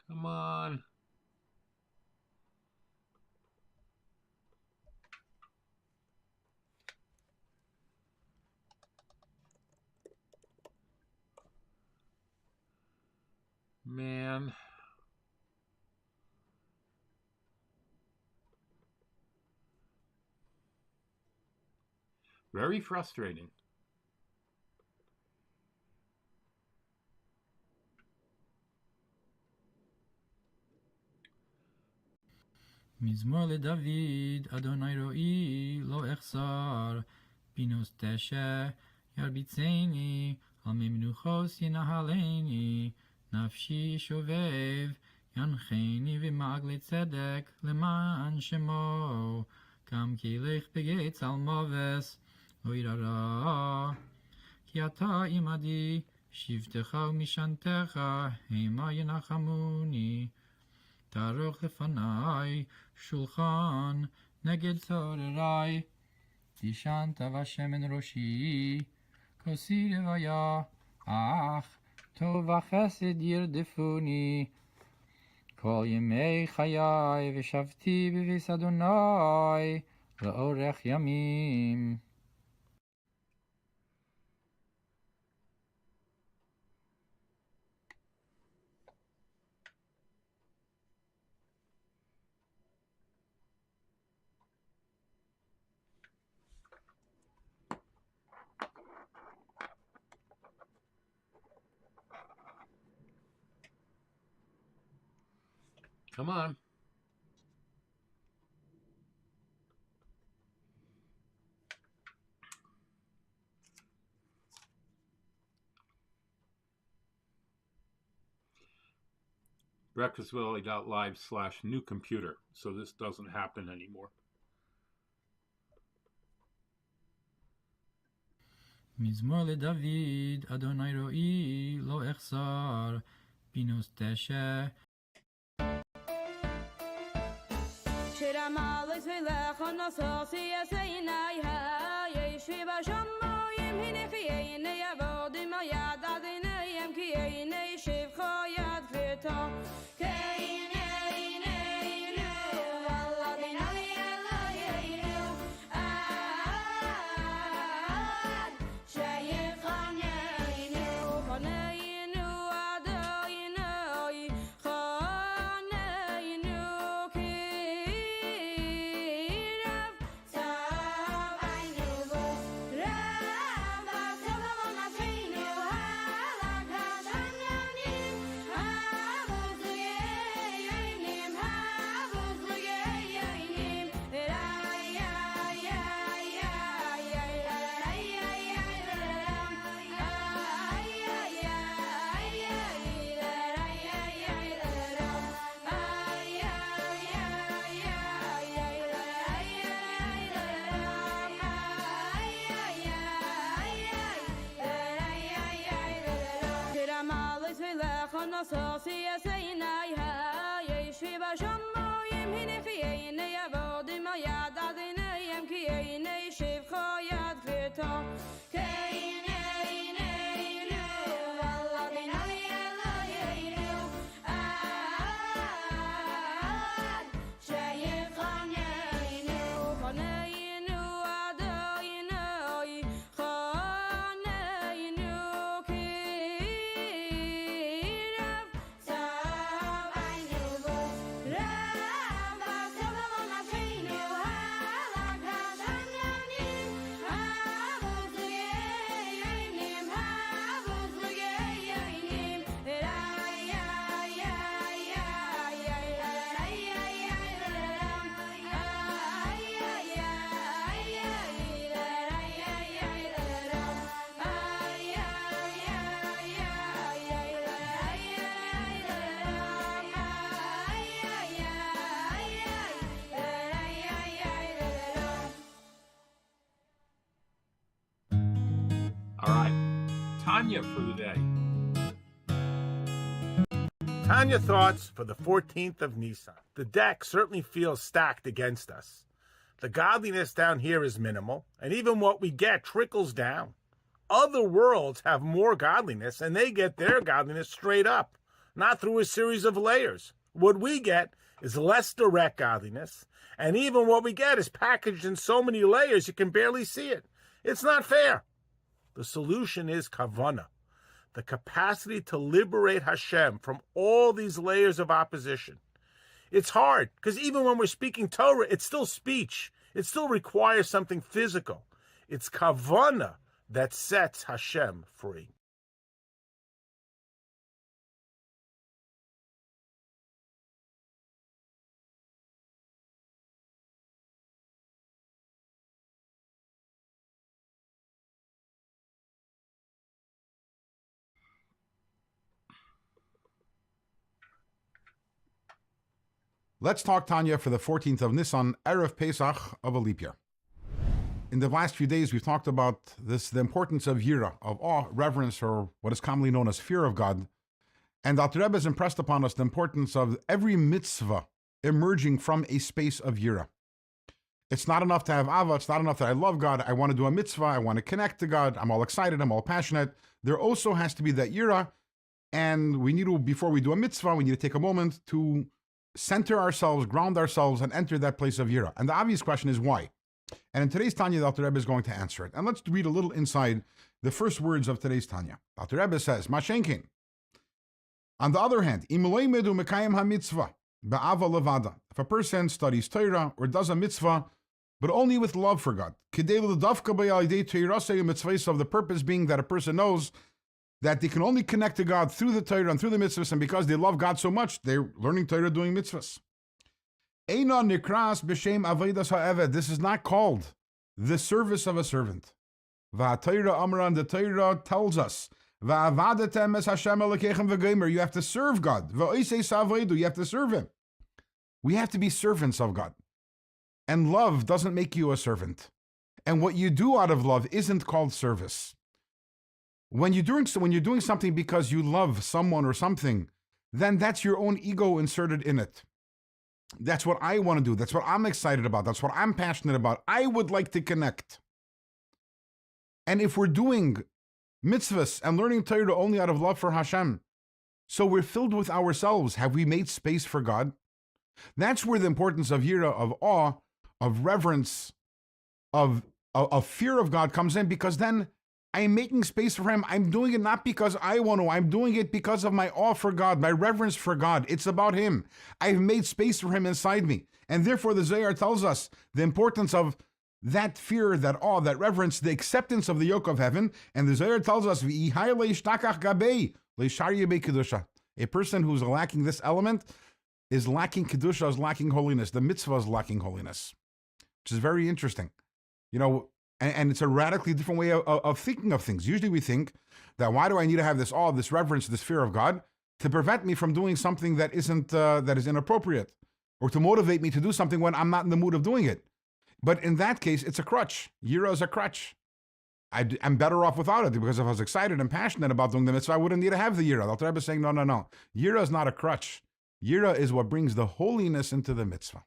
Come on. Man. Very frustrating. מזמור לדוד, אדוני רואי, לא אחסר, בינוס תשע, ירביצני, על מי מנוחוס ינהלני, נפשי שובב, ינחני במעגלי צדק, למען שמו, גם כי לך בגיא צלמובס, לא ירא, כי אתה עמדי, שבטך ומשענתך, המה ינחמוני, תערוך לפניי שולחן נגד צורריי, תשענת בשמן ראשי, כוסי רוויה, אך טוב וחסד ירדפוני, כל ימי חיי ושבתי בביס אדוני לאורך ימים. Come on. breakfastwithAliyah.live/new computer, so this doesn't happen anymore. מזמור לדוד, אדוני רואי, לא אחסר, בינוס תשע. Shiramalus velachon asosi aseinai ha yeshiva shamoyim hinechiyene yavodim ayad adinayim kiyene shivcho yad kvirto kiyene yinu aladinai eloyinu ad sheyichaneyinu chaneyinu adoyinoi chaneyinu Sosi aseinai ha yeshiva shamoyim hinechiyene yavodim ayad adinayim kiyene shivcho yad kvirto kiyene yinu aladinai eloyinu ad sheyichaneyinu chaneyinu adoyinoi chaneyinu Tanya for the day. Tanya thoughts for the 14th of Nissan. The deck certainly feels stacked against us. The godliness down here is minimal, and even what we get trickles down. Other worlds have more godliness, and they get their godliness straight up, not through a series of layers. What we get is less direct godliness, and even what we get is packaged in so many layers you can barely see it. It's not fair. The solution is kavanah, the capacity to liberate Hashem from all these layers of opposition. It's hard, because even when we're speaking Torah, it's still speech. It still requires something physical. It's kavanah that sets Hashem free. Let's talk Tanya for the 14th of Nissan, Erev Pesach of a leap year. In the last few days, we've talked about the importance of yira, of awe, reverence, or what is commonly known as fear of God. And the Rebbe has impressed upon us the importance of every mitzvah emerging from a space of yira. It's not enough to have ava, it's not enough that I love God, I want to do a mitzvah, I want to connect to God, I'm all excited, I'm all passionate. There also has to be that yira, and we need to, before we do a mitzvah, we need to take a moment to center ourselves, ground ourselves, and enter that place of yira. And the obvious question is why? And in today's Tanya, the Alter Rebbe is going to answer it. And let's read a little inside the first words of today's Tanya. The Alter Rebbe says, Mashenkin. On the other hand, if a person studies Torah or does a mitzvah, but only with love for God, of the purpose being that a person knows that they can only connect to God through the Torah and through the mitzvahs, and because they love God so much, they're learning Torah, doing mitzvahs. This is not called the service of a servant. The Torah tells us, you have to serve God. You have to serve Him. We have to be servants of God. And love doesn't make you a servant. And what you do out of love isn't called service. When you're doing something because you love someone or something, then that's your own ego inserted in it. That's what I want to do. That's what I'm excited about. That's what I'm passionate about. I would like to connect. And if we're doing mitzvahs and learning Torah only out of love for Hashem, so we're filled with ourselves, have we made space for God? That's where the importance of yira, of awe, of reverence, of fear of God comes in, because then I'm making space for Him. I'm doing it not because I want to. I'm doing it because of my awe for God, my reverence for God. It's about Him. I've made space for Him inside me. And therefore, the Zohar tells us the importance of that fear, that awe, that reverence, the acceptance of the yoke of heaven. And the Zohar tells us, a person who's lacking this element is lacking kedusha, is lacking holiness. The mitzvah is lacking holiness, which is very interesting. You know, and it's a radically different way of thinking of things. Usually we think that why do I need to have this awe, this reverence, this fear of God to prevent me from doing something that isn't that is inappropriate, or to motivate me to do something when I'm not in the mood of doing it. But in that case, it's a crutch. Yira is a crutch. I'm better off without it, because if I was excited and passionate about doing the mitzvah, I wouldn't need to have the yira. The Rebbe is saying, no. Yira is not a crutch. Yira is what brings the holiness into the mitzvah.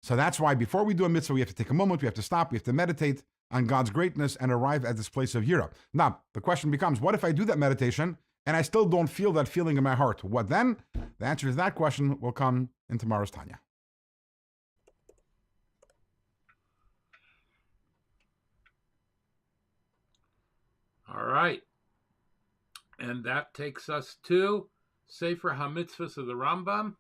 So that's why before we do a mitzvah, we have to take a moment, we have to stop, we have to meditate on God's greatness and arrive at this place of yira. Now, the question becomes, what if I do that meditation and I still don't feel that feeling in my heart? What then? The answer to that question will come in tomorrow's Tanya. All right. And that takes us to Sefer HaMitzvahs of the Rambam.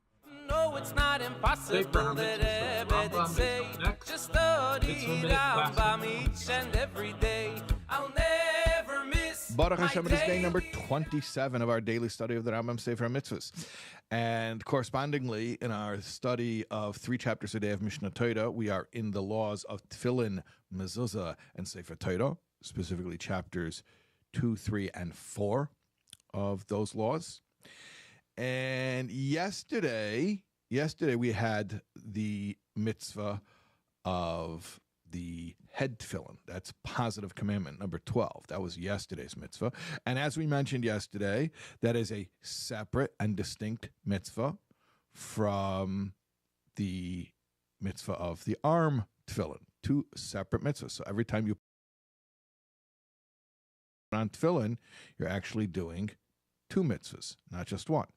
No, it's not impossible that Rebbe did say. Just study Rambam each and every day. I'll never miss. Baruch Hashem, it is day number 27 of our daily study of the Rambam Sefer HaMitzvahs. And correspondingly, in our study of 3 chapters a day of Mishnah Torah, we are in the laws of Tefillin, Mezuzah, and Sefer Torah, specifically chapters 2, 3, and 4 of those laws. And yesterday we had the mitzvah of the head tefillin. That's positive commandment number 12. That was yesterday's mitzvah. And as we mentioned yesterday, that is a separate and distinct mitzvah from the mitzvah of the arm tefillin. Two separate mitzvahs. So every time you put on tefillin, you're actually doing two mitzvahs, not just one.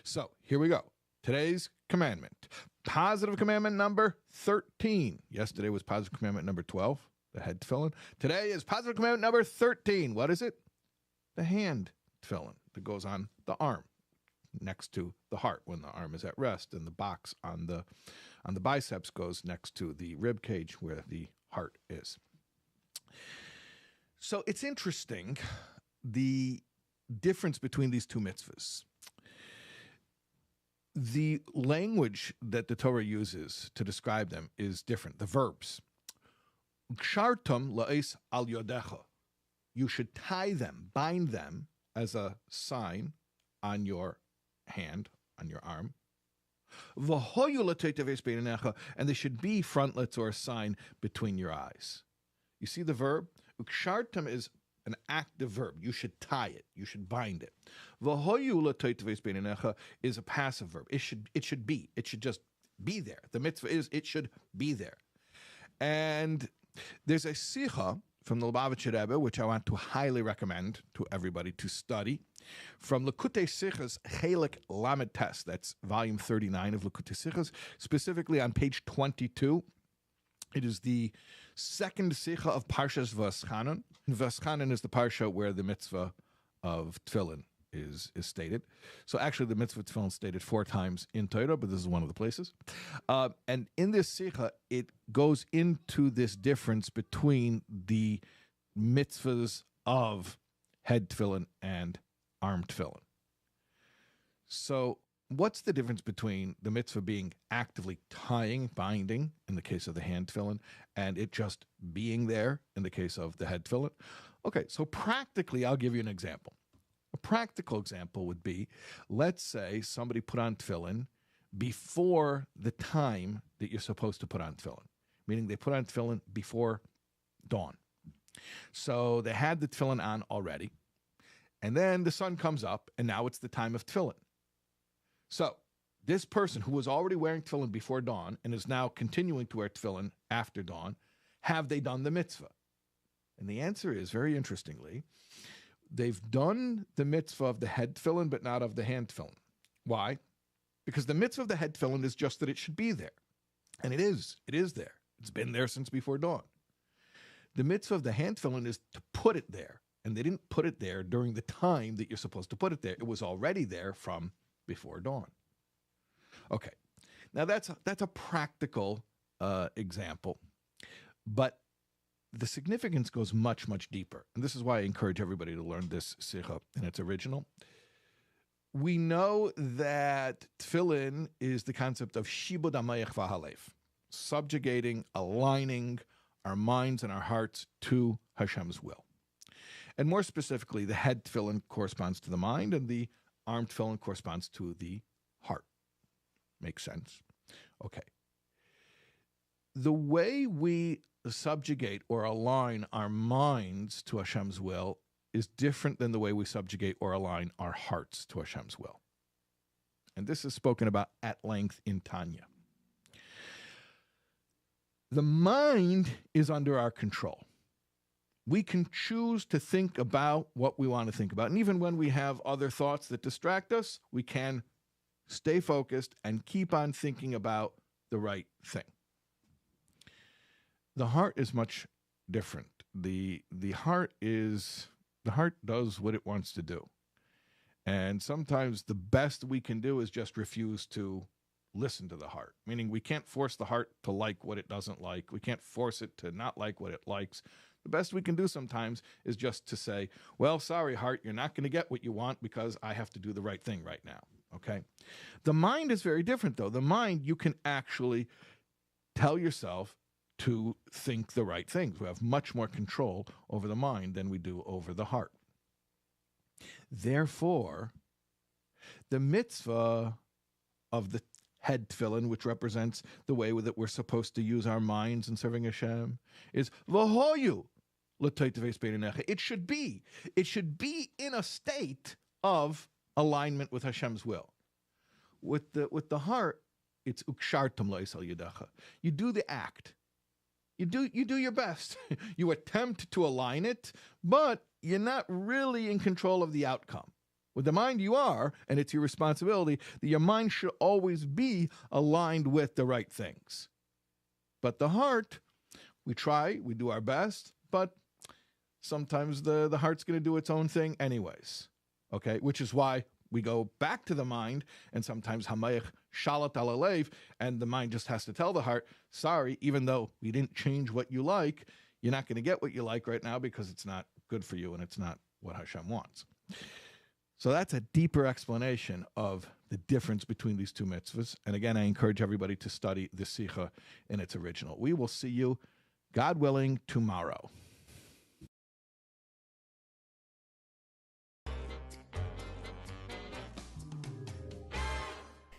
So here we go. Today's commandment. Positive commandment number 13. Yesterday was positive commandment number 12, the head tefillin. Today is positive commandment number 13. What is it? The hand tefillin that goes on the arm next to the heart when the arm is at rest, and the box on the biceps goes next to the rib cage where the heart is. So it's interesting, the difference between these two mitzvahs. The language that the Torah uses to describe them is different. The verbs. Kshartum la'is al yodecha. You should tie them, bind them as a sign on your hand, on your arm. V'hoyu l'teiteves beinecha, and they should be frontlets or a sign between your eyes. You see the verb? Kshartum is an active verb. You should tie it. You should bind it. V'hoyu l'teiteves beinecha is a passive verb. It should be. It should just be there. The mitzvah is it should be there. And there's a sicha from the Lubavitcher Rebbe, which I want to highly recommend to everybody to study, from Likutei Sichos Chelik Lamed Tes. That's volume 39 of Likutei Sichos, specifically on page 22. It is the second sicha of Parshas V'aschanan. V'aschanan is the parsha where the mitzvah of tefillin is stated. So actually the mitzvah of tefillin is stated 4 times in Torah, but this is one of the places. And in this sicha, it goes into this difference between the mitzvahs of head tefillin and arm tefillin. So what's the difference between the mitzvah being actively tying, binding, in the case of the hand tefillin, and it just being there in the case of the head tefillin? Okay, so practically, I'll give you an example. A practical example would be, let's say somebody put on tefillin before the time that you're supposed to put on tefillin, meaning they put on tefillin before dawn. So they had the tefillin on already, and then the sun comes up, and now it's the time of tefillin. So this person who was already wearing tefillin before dawn and is now continuing to wear tefillin after dawn, have they done the mitzvah? And the answer is, very interestingly, they've done the mitzvah of the head tefillin, but not of the hand tefillin. Why? Because the mitzvah of the head tefillin is just that it should be there. And it is there. It's been there since before dawn. The mitzvah of the hand tefillin is to put it there. And they didn't put it there during the time that you're supposed to put it there. It was already there from before dawn. Okay, now that's a practical example, but the significance goes much, much deeper. And this is why I encourage everybody to learn this sicha in its original. We know that tefillin is the concept of shibud hamayach v'halev, subjugating, aligning our minds and our hearts to Hashem's will. And more specifically, the head tefillin corresponds to the mind, and the arm tefillin corresponds to the heart. Makes sense? Okay. The way we subjugate or align our minds to Hashem's will is different than the way we subjugate or align our hearts to Hashem's will. And this is spoken about at length in Tanya. The mind is under our control. We can choose to think about what we want to think about. And even when we have other thoughts that distract us, we can stay focused and keep on thinking about the right thing. The heart is much different. The heart does what it wants to do. And sometimes the best we can do is just refuse to listen to the heart, meaning we can't force the heart to like what it doesn't like. We can't force it to not like what it likes. The best we can do sometimes is just to say, well, sorry, heart, you're not going to get what you want because I have to do the right thing right now, okay? The mind is very different, though. The mind, you can actually tell yourself to think the right things. We have much more control over the mind than we do over the heart. Therefore, the mitzvah of the head tefillin, which represents the way that we're supposed to use our minds in serving Hashem, is v'hoyu l'toiteves beinecha. It should be in a state of alignment with Hashem's will. With the heart, it's ukshartum lo'isal yedacha. You do the act. You do your best. You attempt to align it, but you're not really in control of the outcome. With the mind you are, and it's your responsibility, that your mind should always be aligned with the right things. But the heart, we try, we do our best, but sometimes the heart's going to do its own thing anyways. Okay, which is why we go back to the mind, and sometimes hamayach shalat al alev, and the mind just has to tell the heart, sorry, even though we didn't change what you like, you're not going to get what you like right now because it's not good for you and it's not what Hashem wants. So that's a deeper explanation of the difference between these two mitzvahs. And again, I encourage everybody to study the Sikha in its original. We will see you, God willing, tomorrow.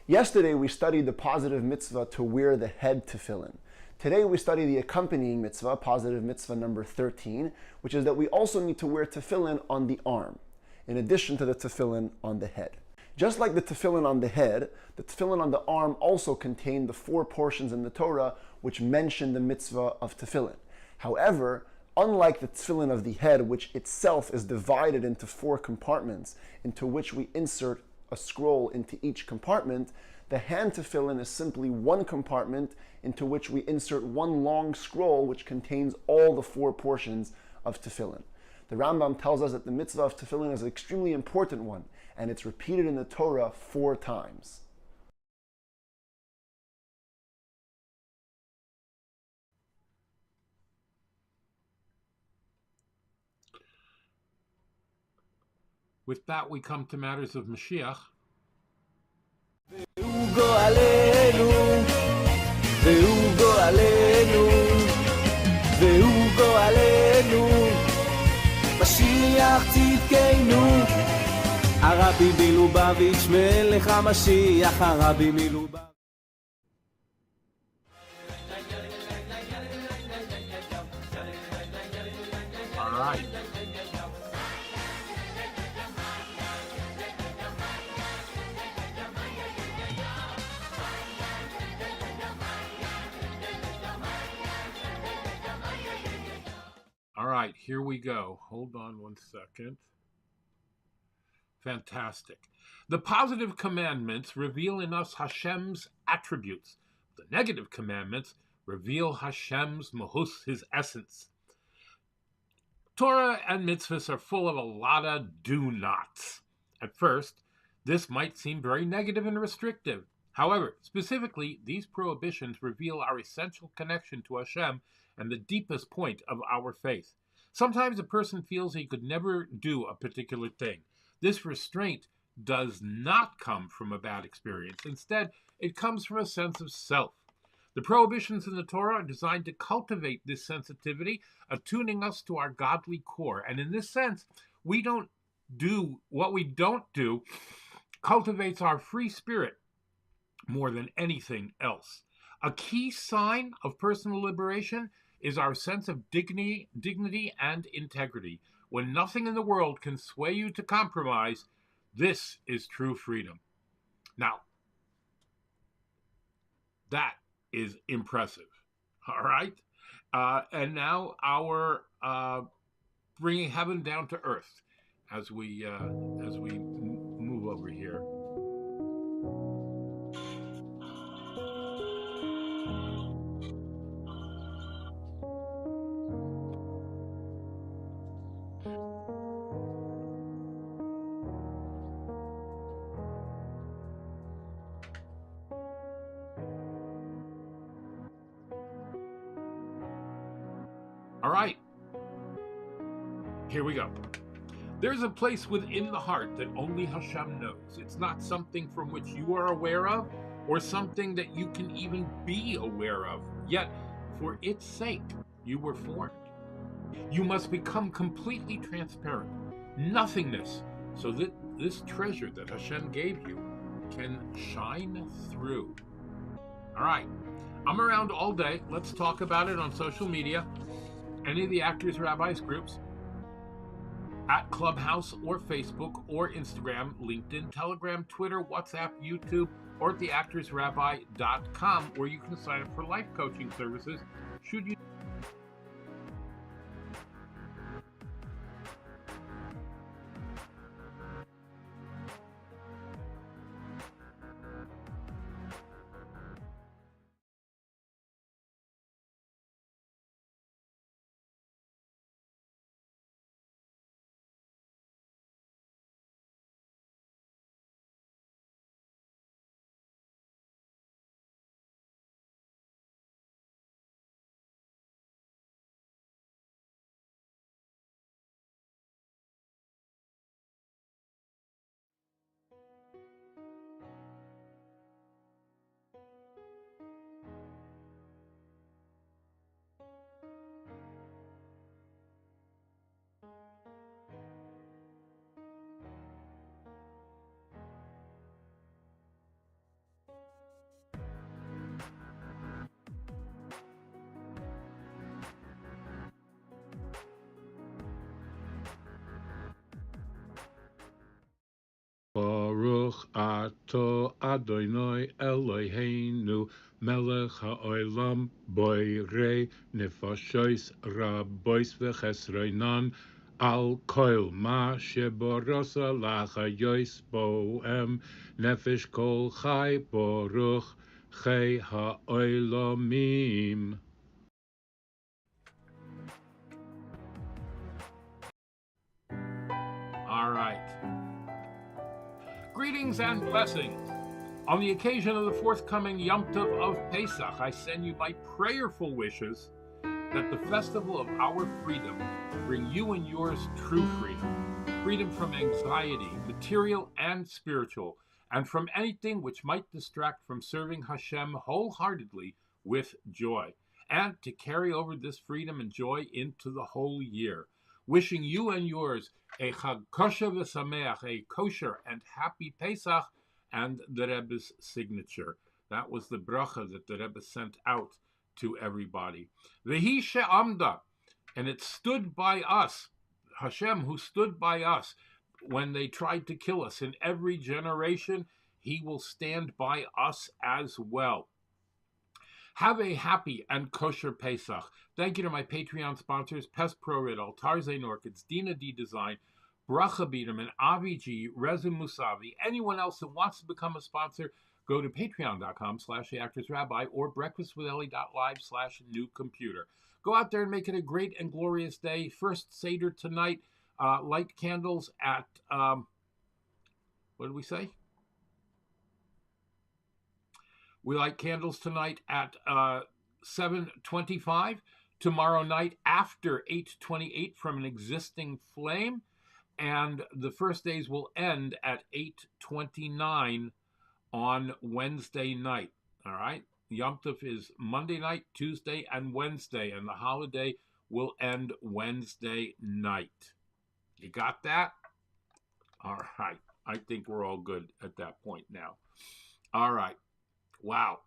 Yesterday we studied the positive mitzvah to wear the head tefillin. Today we study the accompanying mitzvah, positive mitzvah number 13, which is that we also need to wear tefillin on the arm, in addition to the tefillin on the head. Just like the tefillin on the head, the tefillin on the arm also contain the 4 portions in the Torah which mention the mitzvah of tefillin. However, unlike the tefillin of the head, which itself is divided into 4 compartments, into which we insert a scroll into each compartment, the hand tefillin is simply one compartment into which we insert one long scroll which contains all the 4 portions of tefillin. The Rambam tells us that the mitzvah of tefillin is an extremely important one, and it's repeated in the Torah 4 times. With that, we come to matters of Mashiach. משיח צדקנו, הרבי מלובביץ' מלך המשיח, הרבי מלובביץ'. All right. All right, here we go. Hold on one second. Fantastic. The positive commandments reveal in us Hashem's attributes. The negative commandments reveal Hashem's mahus, his essence. Torah and mitzvahs are full of a lot of do-nots. At first, this might seem very negative and restrictive. However, specifically, these prohibitions reveal our essential connection to Hashem and the deepest point of our faith. Sometimes a person feels he could never do a particular thing. This restraint does not come from a bad experience. Instead, it comes from a sense of self. The prohibitions in the Torah are designed to cultivate this sensitivity, attuning us to our godly core. And in this sense, what we don't do cultivates our free spirit more than anything else. A key sign of personal liberation is our sense of dignity and integrity. When nothing in the world can sway you to compromise, this is true freedom. Now, that is impressive. All right? And now our bringing heaven down to earth as we move over here. All right, here we go. There's a place within the heart that only Hashem knows. It's not something from which you are aware of or something that you can even be aware of. Yet, for its sake, you were formed. You must become completely transparent, nothingness, so that this treasure that Hashem gave you can shine through. All right. I'm around all day. Let's talk about it on social media. Any of the Actors Rabbis groups at Clubhouse or Facebook or Instagram, LinkedIn, Telegram, Twitter, WhatsApp, YouTube, or at theactorsrabbi.com, where you can sign up for life coaching services should you. Baruch ato Adonai Eloheinu melech haolam boirei nefashos rabois v'chesronan al kol ma sheborasa lachayos bohem nefesh kol chai baruch chai haolamim. All right. Greetings and blessings. On the occasion of the forthcoming Yom Tov of Pesach, I send you my prayerful wishes that the festival of our freedom bring you and yours true freedom. Freedom from anxiety, material and spiritual, and from anything which might distract from serving Hashem wholeheartedly with joy, and to carry over this freedom and joy into the whole year. Wishing you and yours a Chag Kosher v'Sameach, a kosher and happy Pesach, and the Rebbe's signature. That was the bracha that the Rebbe sent out to everybody. V'hi she'amda, and it stood by us, Hashem, who stood by us when they tried to kill us. In every generation, he will stand by us as well. Have a happy and kosher Pesach. Thank you to my Patreon sponsors, Pest Prorid, Altar Zain Orchids, Dina D Design, Bracha Biederman, Avi G, Rezu Musavi. Anyone else that wants to become a sponsor, go to patreon.com/theactorsrabbi or breakfastwithelli.live/newcomputer. Go out there and make it a great and glorious day. First Seder tonight. Light candles at, what did we say? We light candles tonight at 7:25. Tomorrow night after 8:28 from an existing flame. And the first days will end at 8:29 on Wednesday night. All right? Yom Tov is Monday night, Tuesday, and Wednesday. And the holiday will end Wednesday night. You got that? All right. I think we're all good at that point now. All right. Wow.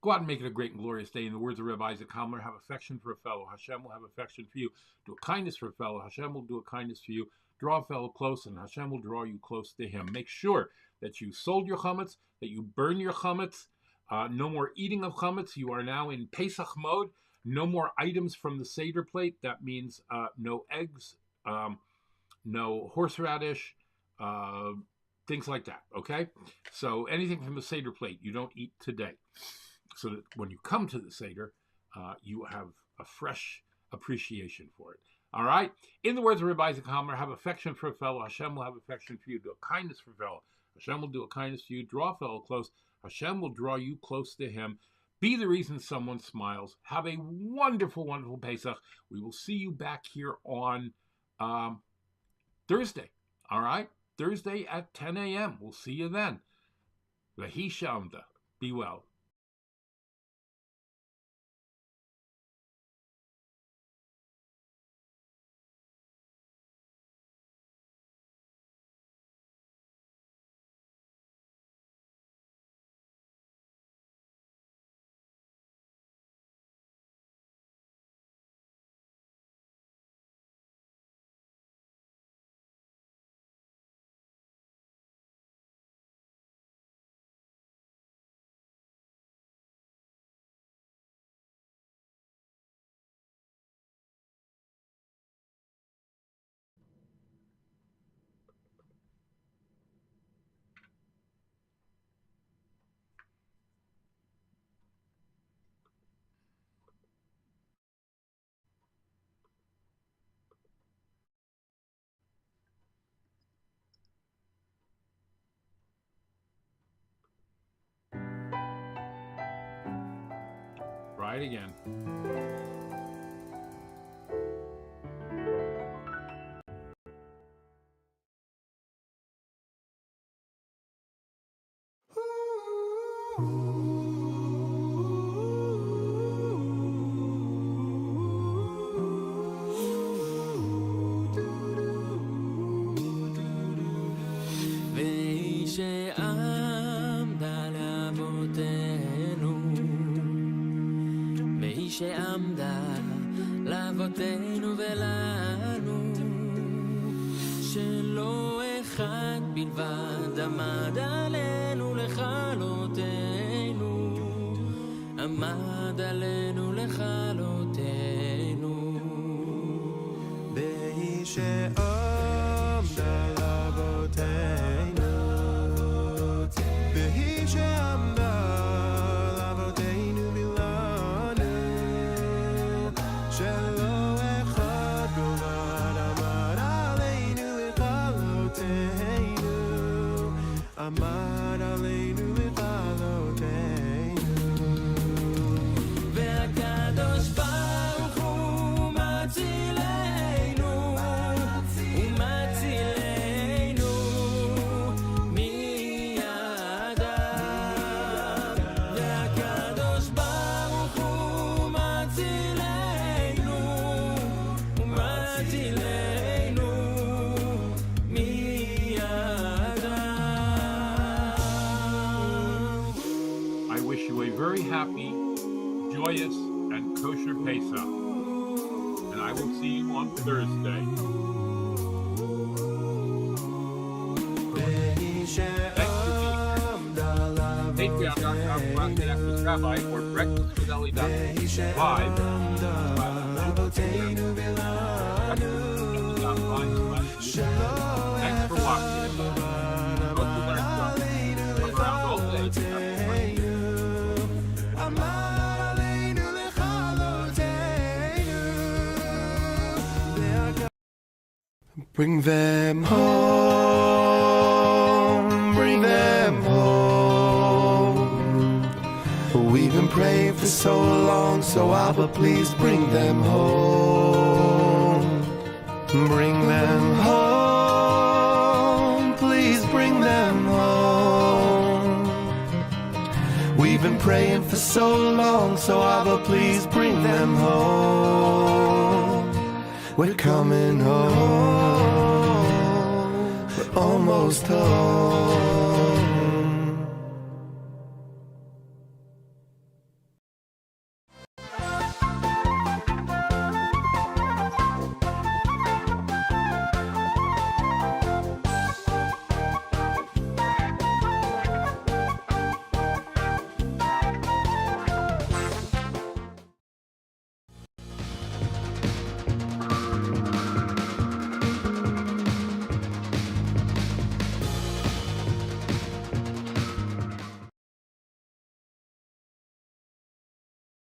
Go out and make it a great and glorious day. In the words of Rebbe Isaac Hamler, have affection for a fellow. Hashem will have affection for you. Do a kindness for a fellow. Hashem will do a kindness for you. Draw a fellow close, and Hashem will draw you close to him. Make sure that you sold your chametz, that you burn your chametz. No more eating of chametz. You are now in Pesach mode. No more items from the Seder plate. That means no eggs, no horseradish, things like that, okay? So anything from the Seder plate you don't eat today. So that when you come to the Seder, you have a fresh appreciation for it. All right? In the words of Rebbe Isaac Hamler, have affection for a fellow. Hashem will have affection for you. Do a kindness for a fellow. Hashem will do a kindness for you. Draw a fellow close. Hashem will draw you close to him. Be the reason someone smiles. Have a wonderful, wonderful Pesach. We will see you back here on Thursday. All right? Thursday at 10 a.m. We'll see you then. V'hi she'amda. Be well. Try it again. והיא שעמדה לאבותינו, והיא שעמדה לאבותינו ולנו, שלא אחד בלבד עמד עלינו לכלותנו, עמד עלינו לכלותנו. והיא שעמדה לאבותינו, והיא שעמדה לאבותינו ולנו, שלא אחד בלבד עמד עלינו לכלותנו, עמד עלינו לכלותנו. והקדוש ברוך הוא מצילנו, הוא מצילנו מידם. והקדוש ברוך הוא מצילנו, הוא מצילנו מידם. I wish you a very happy, joyous, and kosher Pesach. And I will see you on Thursday. Patreon.com/Rabbi or Breakfast with Elli live. Thanks for watching. Hope you learned something. Come around all day. Bring them home, bring them home. We've been praying for so long, so Abba, please bring them home. Bring them home, please bring them home. We've been praying for so long, so Abba, please bring them home. We're coming home, we're almost home.